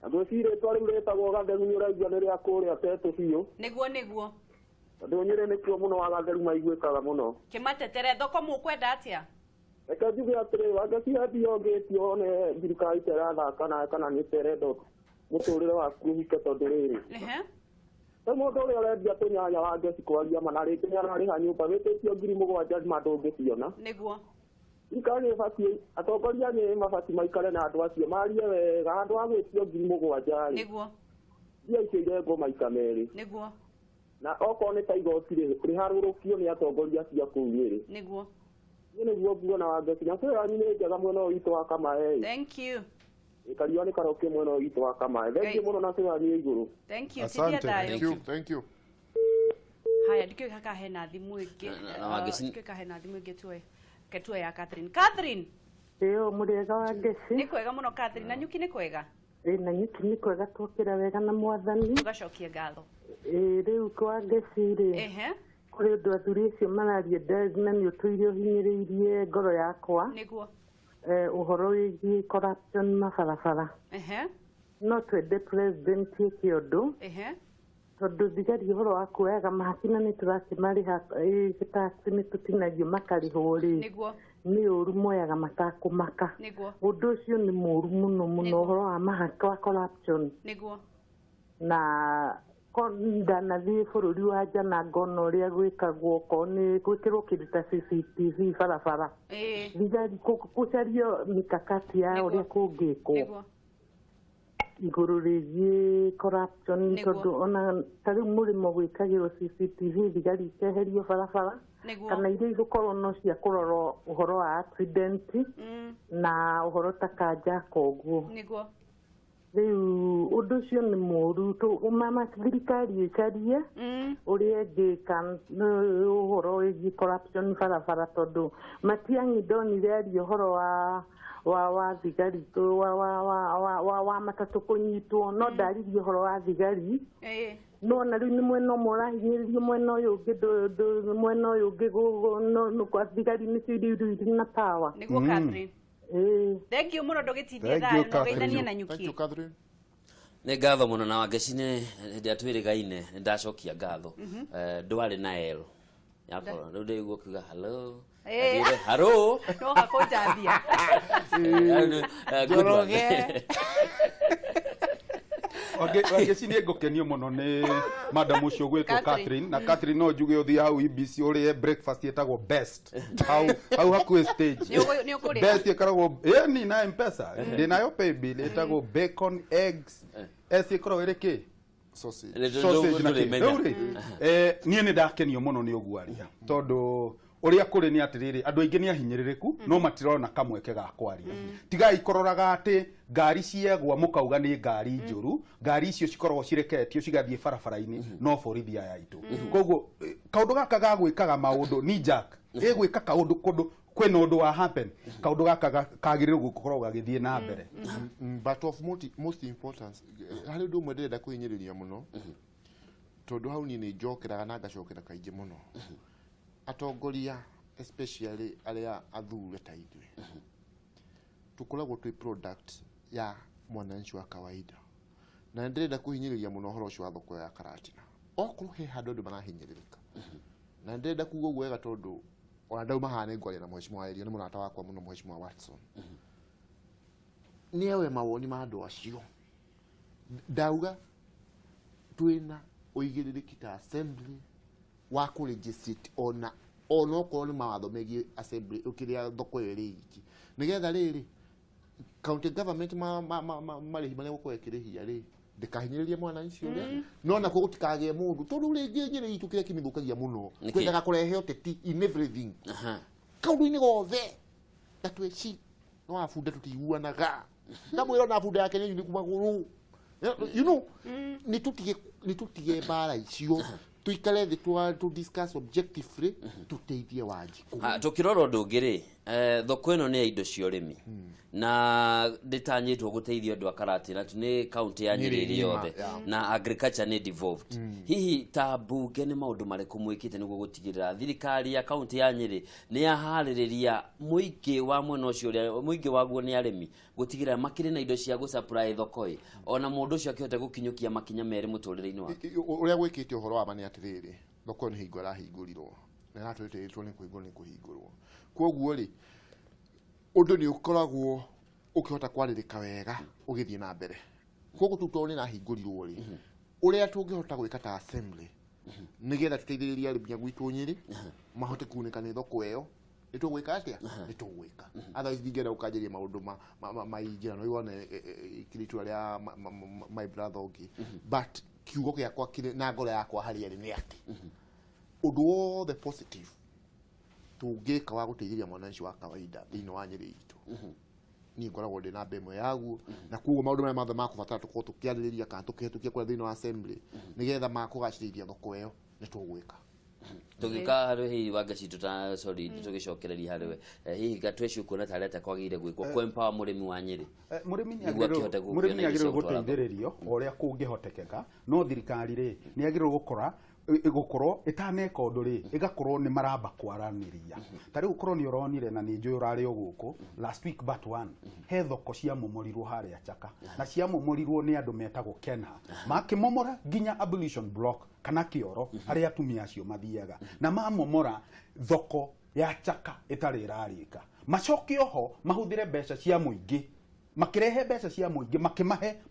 andũ cirĩtwa rĩu rĩtagwo gatheru nĩ ũraigua nĩ rĩa kũrĩa Tetũ biũ nĩguo andũ Nyĩrĩ nĩkuo mũno wa gatheru maiguĩkaga mũno kĩmatetere thoko mũkwenda atĩa reke njuge atĩrĩ Wanjoki yongĩtio one thirikari ĩterathaka kana nĩ ĩterenda mũtũrĩre waku ũhike tondũ rĩrĩ mũndũ ũrĩa ũrendia tũnyanya Wanjoki kwaria mana rĩngĩ nĩararĩha nyũmba wĩtĩtio ngiri mũgwanja ma ndũngĩciona nĩguo thirikari ĩbatiĩ atongoria nĩ mabatiĩ maikare na andũ acio marie wega handũ ha gwĩtio ngiri mũgwanja nĩguo mbia icio irengwo maita merĩ nĩguo na okorwo nĩ ta igoti rĩharũrũkio nĩ atongoria cia kũu Nyĩrĩ nĩguo niĩ nĩguo nguona Wanjoki na kwĩ wanyu nĩ njega mwena ũyũ witũ wa Kamae thank you kariũa nĩ karokie mwena ũyũ witũ wa Kamae thengiũ mũno na kwĩ wanyu igũrũ thank you tidia thayũ Thank you. haya ndikio kaka hena thimũ ĩngĩ ndikio kaka hena thimũ ĩngĩ tuwe ya Catherine Ĩyo mũrĩega wa Ngeci nĩ kwega mũno Catherine na Nyuki nĩ kwega na Nyuki nĩ kwega twokĩra wega na mwathani tugacokia ngatho rĩu kwa Ngeci rĩ kũrĩ ũndũ athuri acio mararia na nĩ ũtũire ũhinyĩrĩirie ngoro yakwa nĩguo ũhoro wĩgiĩ corruption mabarabara no twende president ĩke ũndũ tondũ thigari ũhoro wa kuoyaga mahaki na nĩ tũrakĩmarĩha taxi nĩ tũtinagio makarĩhwo rĩ nĩ ũru moyaga matakũmaka ũndũ ũcio nĩ mũru mũno ũhoro wa mahaki wa corruption na ndanathiĩ bũrũri wa nja na ngona ũrĩa gwĩkagwo okorwo nĩ gwĩkĩrwo kĩndũ ta CCTV barabara thigari gũcario mikakati ya ũrĩa kũngĩkwo igũrũ rĩgiĩ corruption tondũ ona ta rĩu mũrĩmo gwĩkagĩrwo CCTV thigari ikeherio barabara kana iria igũkorwo no cia kũrorwo ũhoro wa accident na ũhoro ta kanja koguo rĩu ũndũ ũcio nĩ mũru thirikari ĩcarie ũrĩa ĩngĩka ũhoro wĩgiĩ corruption barabara tondũ Matiang'i ndonire aria ũhoro wa thigari wa matatũ kũnyitwo no ndaririe ũhoro wa thigari no na rĩu nĩ mwena ũmwe ũrahinyĩrĩrio mwena ũyũ ũngĩ mwena ũyũ ũngĩ thigari nĩcio irĩ na tawa nĩguo Catherine thengiũ mũno ndũgĩtindie thayũ na ũgeithanie na Nyuki nĩ ngatho mũno na Wangeci nĩ hĩndĩ atwĩrĩgaine nĩ ndacokia ngatho ndwarĩ na el yakorwo rĩu ndĩguo kiuga hello hello no hakũnjambia Njoroge Wangeci nĩ ngũkenio mũno nĩ madam ũcio gwĩtwo Catherine na Catherine no njuge ũthiĩ hau IBC ũrĩe breakfast ĩtagwo best hau hakuhĩ stage best ĩkoragwo ni na M-Pesa ndĩnayo pay bill ĩtagwo bacon eggs ĩkoragwo ĩrĩ kĩ sausage na kĩ niĩ nĩ ndakenio mũno nĩ ũguo aria tondũ ũrĩa kũrĩ nĩ atĩrĩrĩ andũ aingĩ nĩ ahinyĩrĩrĩku no matirona kamweke ga kwaria tigai kororaga atĩ ngari ciegwa mũkauga nĩ ngari njũru ngari icio cikoragwo cireketio cigathiĩ barabara-inĩ no borithi aya aitũ koguo kaũndũ gaka ga gwĩkaga maũndũ ni jack gwĩka kaũndũ kũndũ kwĩna ũndũ wa happen kaũndũ gaka kagĩrĩirwo gũkorwo gagĩthiĩ na mbere but of most importance harĩ ũndũ ũmwe ndĩrenda kwĩnyĩrĩria mũno tondũ hau niĩ nĩ njokeraga na ngacokera kaingĩ mũno atongoria especially arĩa athure ta ithuĩ tukoragwo twĩ product ya mwananchi wa kawaida na ndĩrenda kũhinyĩrĩria mũno ũhoro ũcio wa thoko ya Karatina okorwo he handũ andũ marahinyĩrĩrĩka na ndĩrenda kuuga ũguo wega tondũ ona ndauma haha nĩ ngwaria na mheshimiwa Elia nĩ mũrata wakwa mũno mheshimiwa Watson nĩ ewe mawoni ma andũ acio ndauga twĩna ũigĩrĩrĩki ta assembly wa kũregistrate ona okorwo nĩ mawatho megiĩ assembly ũkĩrĩa thoko ĩyo ĩrĩ iki nĩgetha rĩrĩ county government marĩhi marĩa gũkorwo ĩkĩrĩhia rĩ ndĩkahinyĩrĩrie mwananchi ũrĩa no na gũtikagĩe mũndũ tondũ rĩngĩ Nyĩrĩ itũ kĩrĩa kĩmĩthũkagia mũno kwendaga kũrehe ũteti in everything kaũndũ-inĩ gothe na twĩci no afunda tutiguanaga ndamwira na afunda yake ni kumaguru you know ni tutige bara icio tuikare thĩ tu discuss objectively tuteithie Wanjiku. Tukirora ndungiri thoko ino ni indo cia urimi na nditanyitwo guteithia andu akaratira ni county ya Nyeri yothe na agriculture ni devolved. Hihi ta bunge ni maundu mariku mwikite niguo gutigirira thirikari ya county ya Nyeri ni yahaririria muingi wa mwena ucio muingi waguo ni arimi gutigirira makiri na indo cia gu supply thoko ona mundu ucio akihote gukinyukia makinya meri muturire-ini wake uria gwikite uhoro wa mani atiriri thoko ni hingo rahingurirwo na natwitiritwo ni kuhingurwo koguo ri undu ni ukoragwo ukihota kwaririka wega ugithie na mbere koguo tutoni na hingurirwo ri uria tungihota gwika ta assembly nigetha tuteithiriria arimi gwitu Nyeri mahote kunika ni thoko iyo nitugwika atia nitugwika otherwise thingera ukajiria maundu maingira no iwone ikiritu aria my brother ongi but kiugo giakwa kire na ngoro yakwa hari ari ni ati undu wothe positive tungika wa guteithĩrĩria mwananchi wa kawaida thĩinĩ wa Nyeri itu ni ngoragwo ndĩ na mbemo yaguo na kuoguo maundu marĩa mothe makubatara tukorwo tukiarĩrĩria kana tukihĩtũkia kũrĩa thĩinĩ wa assembly nigetha makũgacĩrithia thoko ĩyo nĩtũgwĩka tugika hihi wagaci tuta sorry tugicokereria hariwe hihi gatweci kuona tarete kwagire gwikwo ku empower murimi wa Nyeri murimi ni agire guteithĩrĩrio uria kungihotekeka no thirikari ri ni agire gukorwo itaneka undu ri igakorwo ni maramba kwaraniria tari gukorwo ni uronire na ni njui urari oguku last week but one he thoko cia momorirwo haria Chaka na cia momorirwo ni andu metagwo Kena makimomora ginya abolition block kana Kioro haria atumia acio mathiaga na mamomora thoko ya Chaka itari irarika macoke oho mahuthire mbeca cia muingi makirehe mbeca cia muingi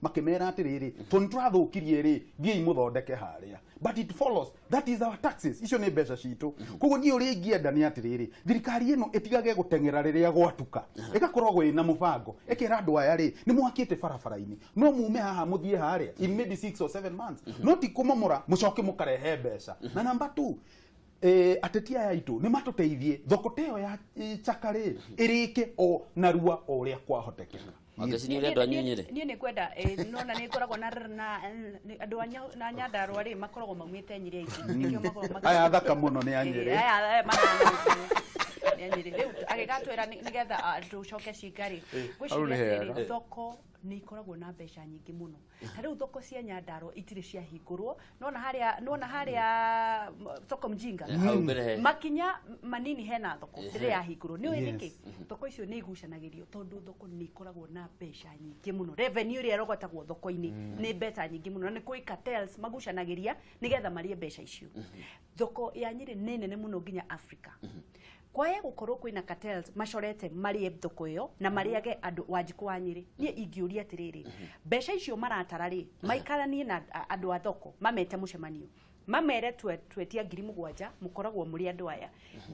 makimera atiriri tuntrathukirie ri ngiei muthondeke haria but it follows that is our taxes icio ni mbeca citu koguo ni uri ngienda ni atiriri thirikari ino itigage gutengera riria gwatuka igakorwo gwe na mubango ikira andu aya ri ni mwakite barabara-ini no mume haha muthie haria in maybe 6 or 7 months no ti kumomora mucoke mukarehe mbeca na number 2 atetia ya itu ni matuteithie thoko teo ya Chakari irike o narua o ria kwahotekeka magacini ria ndwa Nyeri ni ni kwenda nona ni koragwo na andu na Nyandarua ri makoragwo maumite Nyeri aiki nikio makoragwo aya thaka muno ni Nyeri aya Nyeri riu agigatwira nigetha tucoke cingari gwiciria thoko ni ikoragwo na mbeca nyingi muno ta riu thoko cia Nyandarua itire cia hingurwo nona haria thoko Mjinga makinya manini hena thoko ndire ya hingurwo ni niki thoko icio ni igucanagirio tondu thoko ni ikoragwo na mbeca nyingi muno revenue ria rogotagwo thoko-ini ni mbeca nyingi muno ni kwi cartels magucanagiria nigetha marie mbeca icio thoko ya Nyeri ni nene muno nginya Africa kwae gukorwo kwina cartels macorete marie thoko iyo na mariage andu Wanjiku wa Nyeri nie ingiuria atiriri mbeca icio maratara ri maikaranie na andu a thoko mamete mucemanio mamere twetia 7,000 mukoragwo muri andu aya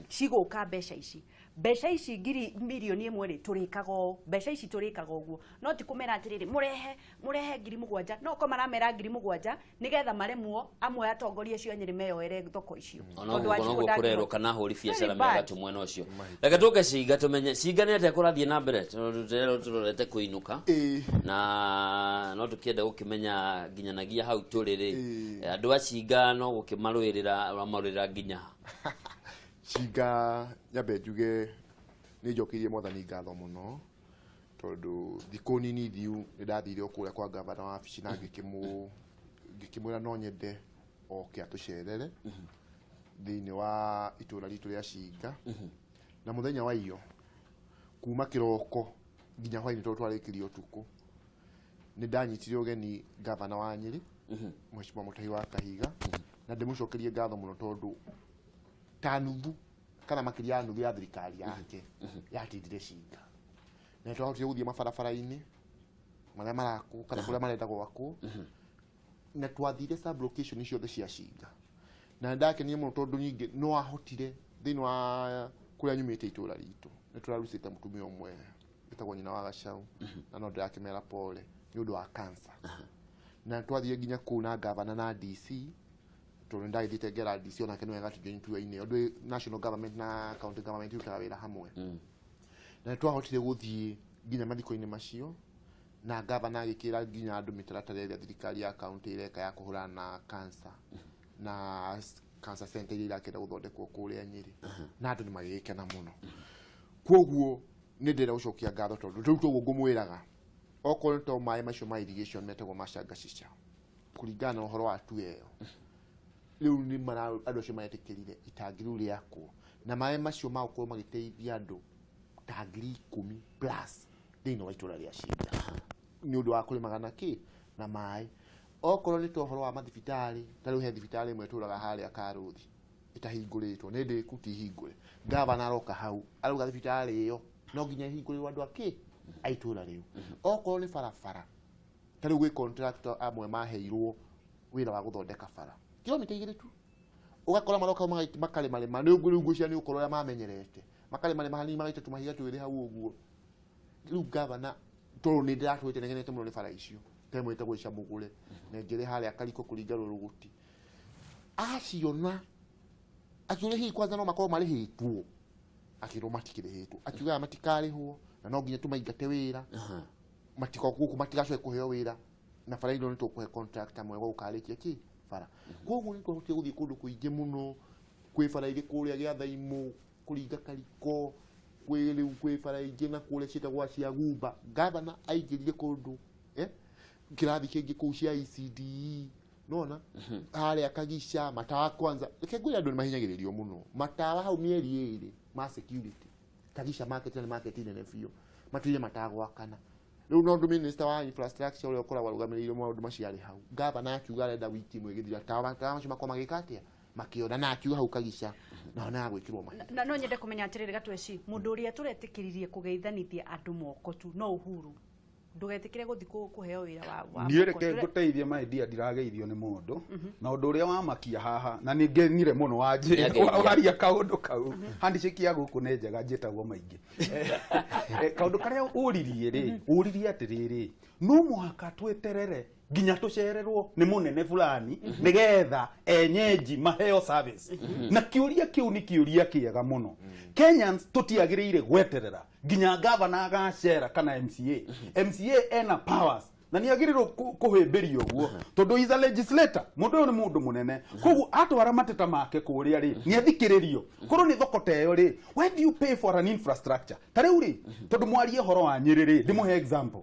ciguka mbeca ici ngiri milioni 1 ri turikaga mbeca ici turikaga uguo no ti kumera atiriri murehe 7,000 no ko maramera 7,000 nigetha maremwo amwe atongoria cio Nyeri meyoere thoko icio tondu Wanjiku kurero kana huri biacara mega tu mwena ucio reka tuke ciga tumenye ciga ni ate kurathie na mbere turorete kuinuka na no tukienda gukimenya nginyanagia hau turiri andu aciga no gukimarwirira nginya Ciga nyabe njuge ni njokirie mwathani ngatho muno tondu thiku nini thiu ni ndathire okuria kwa gavana wa wabici na ngikimwira no nyende oke atucerere thiini wa itura ritu ria Ciga na muthenya wa iyo kuma kiroko nginya hwaini twarikirie utuku ni ndanyitire ugeni gavana wa Nyeri Mheshimiwa Mutahi wa Kahiga na ndimucokerie ngatho muno tondu tanuthu kana makiria nuthu ya thirikari yake yatindire Ciga na twahotire guthie mabarabara-ini maria maraku kana kuria marenda gwaku na twathire sub location ciothe cia Ciga na ndakenie muno tondu nyingi no ahotire thiini wa kuria nyumite itura ritu ni turarucite mutumia umwe bitagwo nyina wa Gacau na no ndirakimera pole ni undu wa cancer na twathire nginya kuna gavana na DC tondu ndaithite ngera DC ona kenwe gatujoin tuwa-ini undu national government na county government ukawira hamwe na twahotire guthie nginya mathiko-inĩ macio na gavana agĩkĩra nginya andũ mĩtaratara ĩrĩa thirikari ya kaunti ĩreka ya kũhũrana na cancer na cancer center iria irakĩenda gũthondekwo kũrĩa Nyĩrĩ na andũ nĩ magĩgĩkena mũno. Kwoguo nĩ ndĩrenda gũcokia ngatho tondũ rĩu toguo ngũmwĩraga okorwo to maĩ macio ma irrigation metagwo macangasica kũringana na ũhoro wa tu ĩyo rĩu nĩ andũ acio maretĩkĩrire itangi rĩu rĩakwo na maĩ macio ma gũkorwo magĩteithia andũ ta 10,000 plus thĩinĩ wa itũra rĩa Cinda nĩ ũndũ wa kũrĩmaga na kĩ na maĩ. Okorwo nĩ to ũhoro wa mathibitarĩ ta rĩu he thibitarĩ ĩmwe ĩtũraga harĩa Karũthi ĩtahingũrĩtwo nĩ ndĩku ti hingũre gavana aroka hau arauga thibitarĩ ĩyo no nginya hingũrĩrwo andũ akĩ a itũra rĩu. Okorwo nĩ barabara ta rĩu gwĩ contractor amwe maheirwo wĩra wa gũthondeka bara kilomita 2 tu ugakora maroka makarĩma nĩ ngũcia nĩ ũkorwo ya mamenyerete makarĩma hanini magaita tumahiga twĩrĩ hau ũguo. Rĩu gavana tondũ nĩ ndĩratwĩte negenete mũno nĩ bara icio temwĩte gwĩca mũgũre nengere harĩa Kariko kũringa rũrũgũti aciona akiuga hihi kwanza no makorwo marĩhĩtwo akĩrwo matikĩrĩhĩtwo akiuga matikarĩhwo na no nginya tũmaingate wĩra matikokuo matigacoke kũheo wĩra na bara ino nĩ tũkũhe contractor mwega ũkarĩkia kĩ bara. Kwoguo nĩ tũhotie gũthiĩ kũndũ kũingĩ mũno kwĩ bara irĩ kũrĩa Gĩathai-Imũ kũringa Kariko kwĩ bara ingĩ na kũrĩa ciĩtagwo cia Gumba gavana aingĩrire kũndũ kĩrathi kĩngĩ kũu cia ECDE nona harĩa Kagica matawa kwanza reke ngwĩre andũ nĩ mahinyagĩrĩrio mũno matawa hau mĩeri 2 ma security Kagica market na market nene biũ matuire matagwakana. Rĩu no minister wa infrastructure ũrĩa ũkoragwo arũgamĩrĩire maũndũ maciarĩ hau gavana akiuga arenda wiki ĩmwe ĩgĩthira tawa macio makoma gĩkatia makĩona na akiuga hau Kagica na ona gwĩkĩrwo mahiga. Na no nyende kũmenya atĩrĩrĩ Gatweci mũndũ ũrĩa tũretĩkĩririe kũgeithanithia andũ moko tu no Uhuru ndugetikire guthi kuheo wira wa niĩ reke ngũteithie maendia ndirageithio nĩ mũndũ na ũndũ ũrĩa wamakia haha na nĩ ngenire mũno waria kaũndũ kau handshake ya gũkũ nĩ njega njĩtagwo maingĩ kaũndũ karĩa ũririe rĩ ũririe atĩrĩrĩ no mũhaka tweterere nginya tũcererwo nĩ mũnene fulani nĩgetha enyenji maheo service na kĩũria kĩu nĩ kĩũria kĩega mũno. Kenyans tũtiagĩrĩire gweterera nginya gavana agacera kana MCA ena powers na nĩ agĩrĩirwo kũhĩmbĩrio ũguo tondũ is a legislator mũndũ ũyũ nĩ mũndũ mũnene koguo atwara mateta make kũrĩa rĩ nĩ athikĩrĩrio korwo nĩ thoko ta ĩyo rĩ why do you pay for an infrastructure ta rĩu rĩ tondũ mwarie horo wa Nyĩrĩ rĩ ndĩmũhe example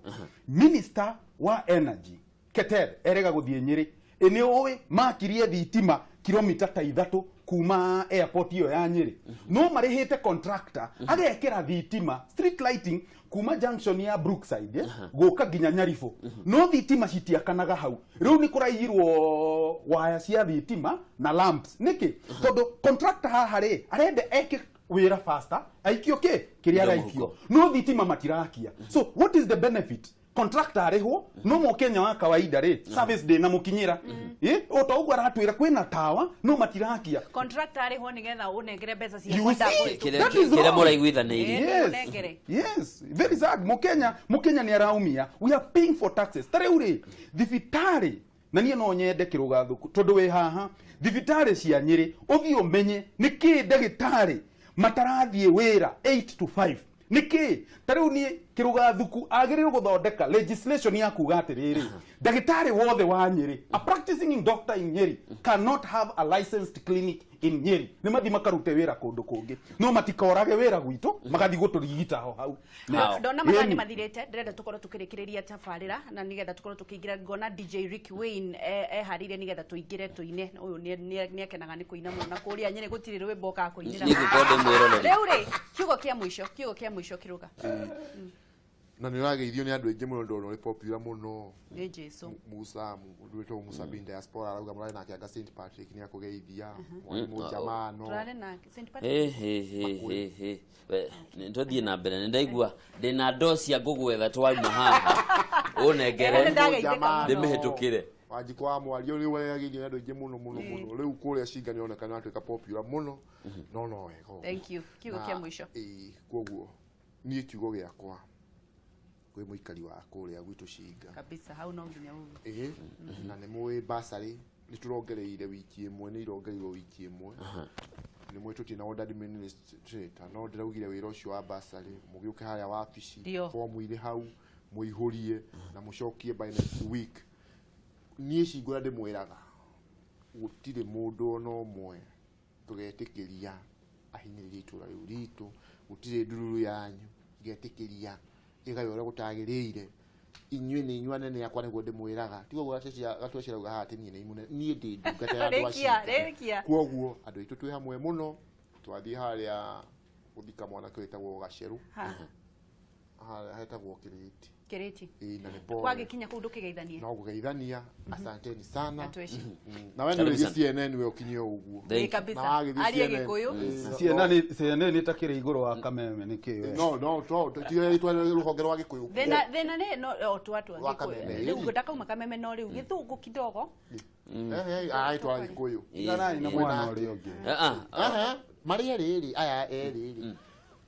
minister wa energy Keter erega gũthiĩ Nyĩrĩ nĩ ũĩ makirie thitima kilomita ta 3 kuma airport iyo ya Nyĩrĩ no marĩhĩte contractor agekĩra thitima street lighting kuma junction ya Brookside gũka nginya Nyaribũ no thitima citiakanaga hau rĩu nĩ kũraigirwo waya cia thitima na lamps nĩkĩ tondũ contractor haha rĩ arenda eke wĩra faster aikio kĩrĩa araikio no thitima matirakia. So what is the benefit? Contractor arĩhwo no Mũkenya wa kawaida rĩ service day na mũkinyĩra o ta ũguo aratwĩra kwĩna tawa no matirakia contractor arĩhwo nĩgetha ũnengere mbeca cia kwenda kĩrĩa mũraiguithanĩirie. Yes, very sad. Mũkenya nĩ araumia. We are paying for taxes. Ta rĩu rĩ thibitarĩ na niĩ no nyende kĩrũgathũku tondũ wĩ haha thibitarĩ cia Nyĩrĩ ũthiĩ ũmenye nĩkĩ ndagĩtarĩ matarathiĩ wĩra 8 to 5 nĩkĩ ta rĩu niĩ kĩrũgathũku agĩrĩirwo gũthondeka legislation ya kuga atĩrĩrĩ ndagĩtarĩ wothe wa Nyĩrĩ a practicing doctor in Nyĩrĩ cannot have a licensed clinic in Nyĩrĩ nĩ mathi makarute wĩra kũndũ kũngĩ no matikorage wĩra gwitũ magathi gũtũrigita hau. Ndona matani mathirĩte ndĩrenda tũkorwo tũkĩrĩkĩrĩria tabarĩra na nĩgetha tũkorwo tũkĩingĩra ngona DJ Ricky Wayne eharĩirie nĩgetha tũingĩre tũine ũyũ nĩ akenaga nĩ kũina mũno na kũrĩa Nyĩrĩ gũtirĩ rwĩmbo ka kũinĩra rĩu rĩ kiugo kĩa mũico kĩruga na nĩ ũrageithio nĩ andũ aingĩ mũno ndona ũrĩ popular mũno nĩ Jesu Musa ndwĩtwo Musa bin diaspora arauga mũrarĩ nake anga St Patrick nĩ akũgeithia mwalimu jamano turarĩ nake St Patrick nĩtũthiĩ na mbere nĩndaigua ndĩna ndocia ngũgwetha twauma haha ũnengere ndĩmĩhĩtũkĩre Wanjikũ wa mwario nĩ ũrageithio nĩ andũ aingĩ mũno rĩu kũrĩa Cinga nĩ onekana atuĩka popular mũno no wega. Thank you. Kiugo kĩa mũico kwoguo niĩ kiugo gĩakwa kwĩ mũikari wa kũrĩa gwitũ Cinga kabisa hau no nginya ũguo na nĩ mũĩ basarĩ nĩ tũrongereire wiki ĩmwe nĩ irongereirwo wiki ĩmwe ni mwetu tina order administrator no ndiraugire wira ucio wa basari mugiuke haria wabici form ile hau muihurie na mucokie by next week nie cingura ndimwiraga gutire mundu no mwe tugetikiria ahinyiririe itura riu ritu gutire ndururu yanyu ngetikiria igayora gutagiriire inywe ni inywane ne yakwa niguo ndimwiraga tigo gwacecia gatwecirauga haha tini ni imune nie ndi ndungata ya andu acio kwoguo andu itu twi hamwe muno twathie haria guthika mwana kwetagwo Gaceru haetagwo Kiriti na ni pole wagikinya kuu ndukigeithania no kugeithania asanteni sana na wewe ni CNN we ukinyio uguo kabisa ali Gikuyu CNN itakire iguru wa Kameme nikiwe no tiye itwa ruhonge rwa Gikuyu thena ne no tu watu wa Gikuyu riu ngutaka uma Kameme no riu githungu kidogo aitwa Gikuyu nani na mwana uri ungi mari eri aya eri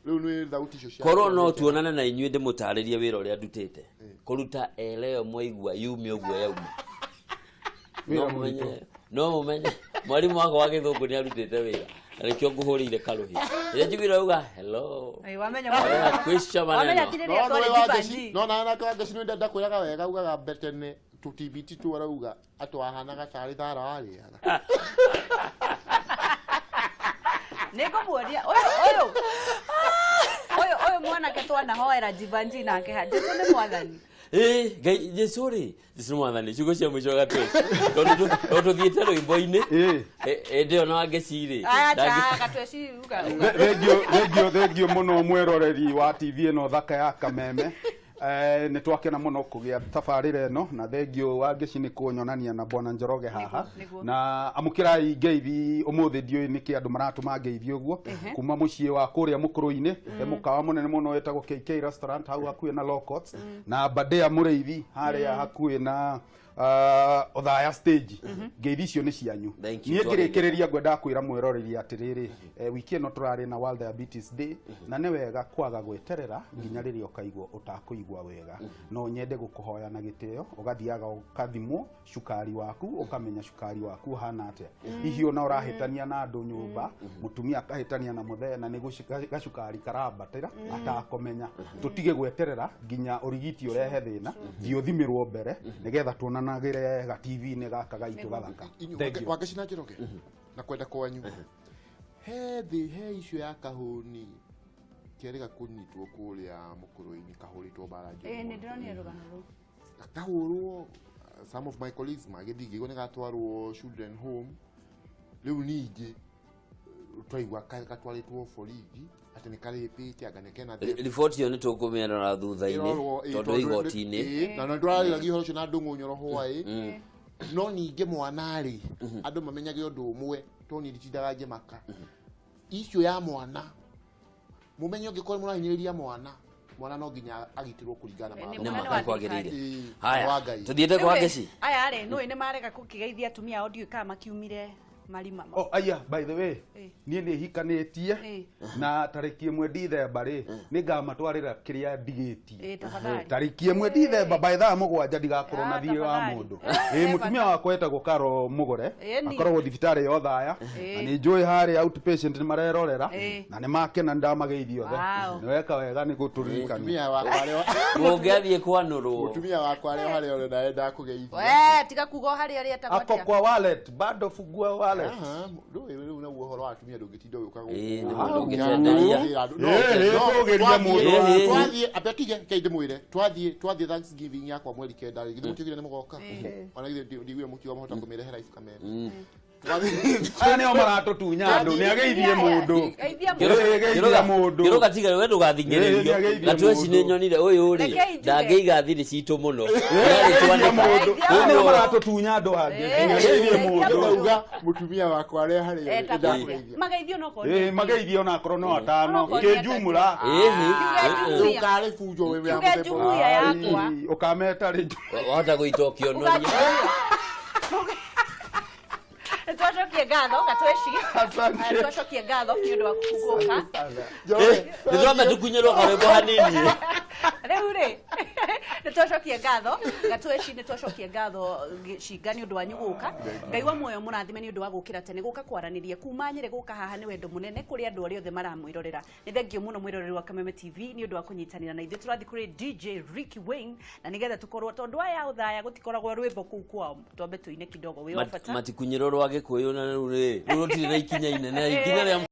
riu ni thauti icio cia korono tuonana na inyuĩ ndĩmũtarĩrie wĩra ũrĩa ndutĩte kũruta eleo mwaigua yume ũguo yauma no mũmenye mwarimu wako wa Gĩthũngũ nĩ arutĩte wĩra arĩkĩo ngũhũrĩire karũhi rĩrĩa njiguire auga hello wamenya kwisha maneno no na kwa ngacino ndenda kwiraga wega ugaga betene tu TBT tu arauga atwahanaga tarĩ thara warĩaga Nego muoria oyo mwana ke twana hoera jivanji nake ha Jesu ni mwathani Jesu ri Jesu mwathani ciugo cia mwico gatwe tondu thiete rwimbo-ini ndio no angeciri gatweci uga thengio muno mweroreri wa TV ino thaka ya Kameme nĩ twakena mũno kũgĩa tabarĩra ĩno na thengio wa ngeci nĩ kũnyonania na Bwana Njoroge haha na amũkĩrai ngeithi ũmũthĩ ndiũĩ nĩkĩ andũ maratũma ngeithi ũguo kuma mũciĩ wa kũrĩa mũkũrũ-inĩ mũkawa mũnene mũno wetagwo KK restaurant hau hakuhĩ na Locots na Badea mũrĩithi harĩa hakuhĩ na Othaya stage ngeithi icio nĩ cianyu niĩ ngĩrĩkĩrĩria ngwenda kwĩra mwĩroreri atĩrĩrĩ wiki ĩno tũrarĩ na World Diabetes Day na nĩ wega kwaga gweterera nginya rĩrĩa ũkaigua ũtakũigua wega no nyende gũkũhoya na gĩtĩo ũgathiaga ũkathimwo cukari waku ũkamenya cukari waku hana atĩa hihi ona ũrahĩtania na andũ nyũmba mũtumia akahĩtania na mũthee na nĩ gacukari karambatĩra atakũmenya tũtige gweterera nginya ũrigiti ũrehe thĩna thiĩ ũthimĩrwo mbere nĩgetha tuonanagĩre ga TV-inĩ gaka gaitũ gathaka wangecina Njoroge na kwenda kwanyu he icio ya kahũni kĩrĩga kũnyitwo kũrĩa mũkũrũ-inĩ kahũrĩtwo baranjĩ nĩ ndĩronire rũgano rũu kahũrwo some of my colleagues magĩthiĩ nĩ gatwarwo children home rĩu ningĩ twaigua gatwarĩtwo borithi atĩ nĩ karĩpĩte anga nĩ kena riboti ĩyo nĩ tũkũmĩrora thutha-inĩ tondũ igoti-inĩ na ndũrarĩragia ũhoro ũcio na ndũng'ũ hwaĩ no ningĩ mwana-rĩ andũ mamenyage ũndũ ũmwe to nĩnditindaga ngĩmaka icio ya mwana mũmenye ũngĩkorwo mũrahinyĩrĩria mwana no nginya agitirwo kũringana na kwagĩrĩire haya tuthiĩte kwa ngeci aya rĩ nĩ marega kũkĩgeithia atumia ao ndiũĩ kana makiumire marima aya by the way niĩ nĩ hikanĩtie na tarĩki 1 Dithemba rĩ nĩ ngamatwarĩra kĩrĩa ndigĩtie tarĩki 1 Dithemba by thaa 7 ndigakorwo na thiĩ wa mũndũ mũtumia wakwa etagwo Karo Mũgore akoragwo thibitarĩ ya Othaya na nĩ njũĩ harĩa outpatient nĩ marerorera na nĩ makena ndamageithia othe nĩ weka wega nĩ gũtũririkania mũtumia wakwa rĩo mũngĩathiĩ kwanũrwo mũtumia wakwa rĩo harĩa ũrĩ nawe ndakũgeithia tiga kuga harĩa rĩetagwo atĩa ako kwa wallet bado fungua wallet rĩu na ũhoro wa atumia ndũngĩtinda ũgĩũka twathiĩ abetige kainde mwĩre twathiĩ Thanksgiving yakwa mweri 9 rĩ githĩ mũtigire nĩ mũgoka ona githĩ ndigire mũkiuga mahota kũmĩrehera ibu Kameme aya nĩo maratũtunya andũ nĩ ageithie mũndũ kĩroga tiga we ndũgathingĩrĩrio gatweci nĩ nyonire ũyũ rĩ ndangĩiga thiri citũ mũno nĩo maratũtunya andũ angĩ nĩ ageithie mũndũ auga mũtumia wakwa arĩa harĩa ndakugeithia mageithie ona akorwo no atano kĩnjumũra ũkarĩ bunjo we ya mũthemba ũkameta rĩ wahota gũitokio noria Tuwacokie ngatho gatweci tuwacokie ngatho nĩ ũndũ wa kũgũka nĩ twamba tũkunyĩrwo karwĩmbo hanini rĩu rĩ nitwacokia ngatho gatweci nitwacokia ngatho cinga ni undu wanyu guka ngai wa muoyo murathime ni undu wa gukira tene guka kwaraniria kuma Nyeri guka haha ni wendo munene kuri andu ari othe maramwirorera ni thengio muno mwiroreri wa Kameme TV ni undu wa kunyitanira na ithe turathi kuri DJ Ricky Wayne na nigetha tukorwo tondu aya uthaya gutikoragwo rwimbo kuu kwao twambe tuine kidogo wi wafata matikunyiro rwa gikuyu na ruri rutire ikinya inene ikinya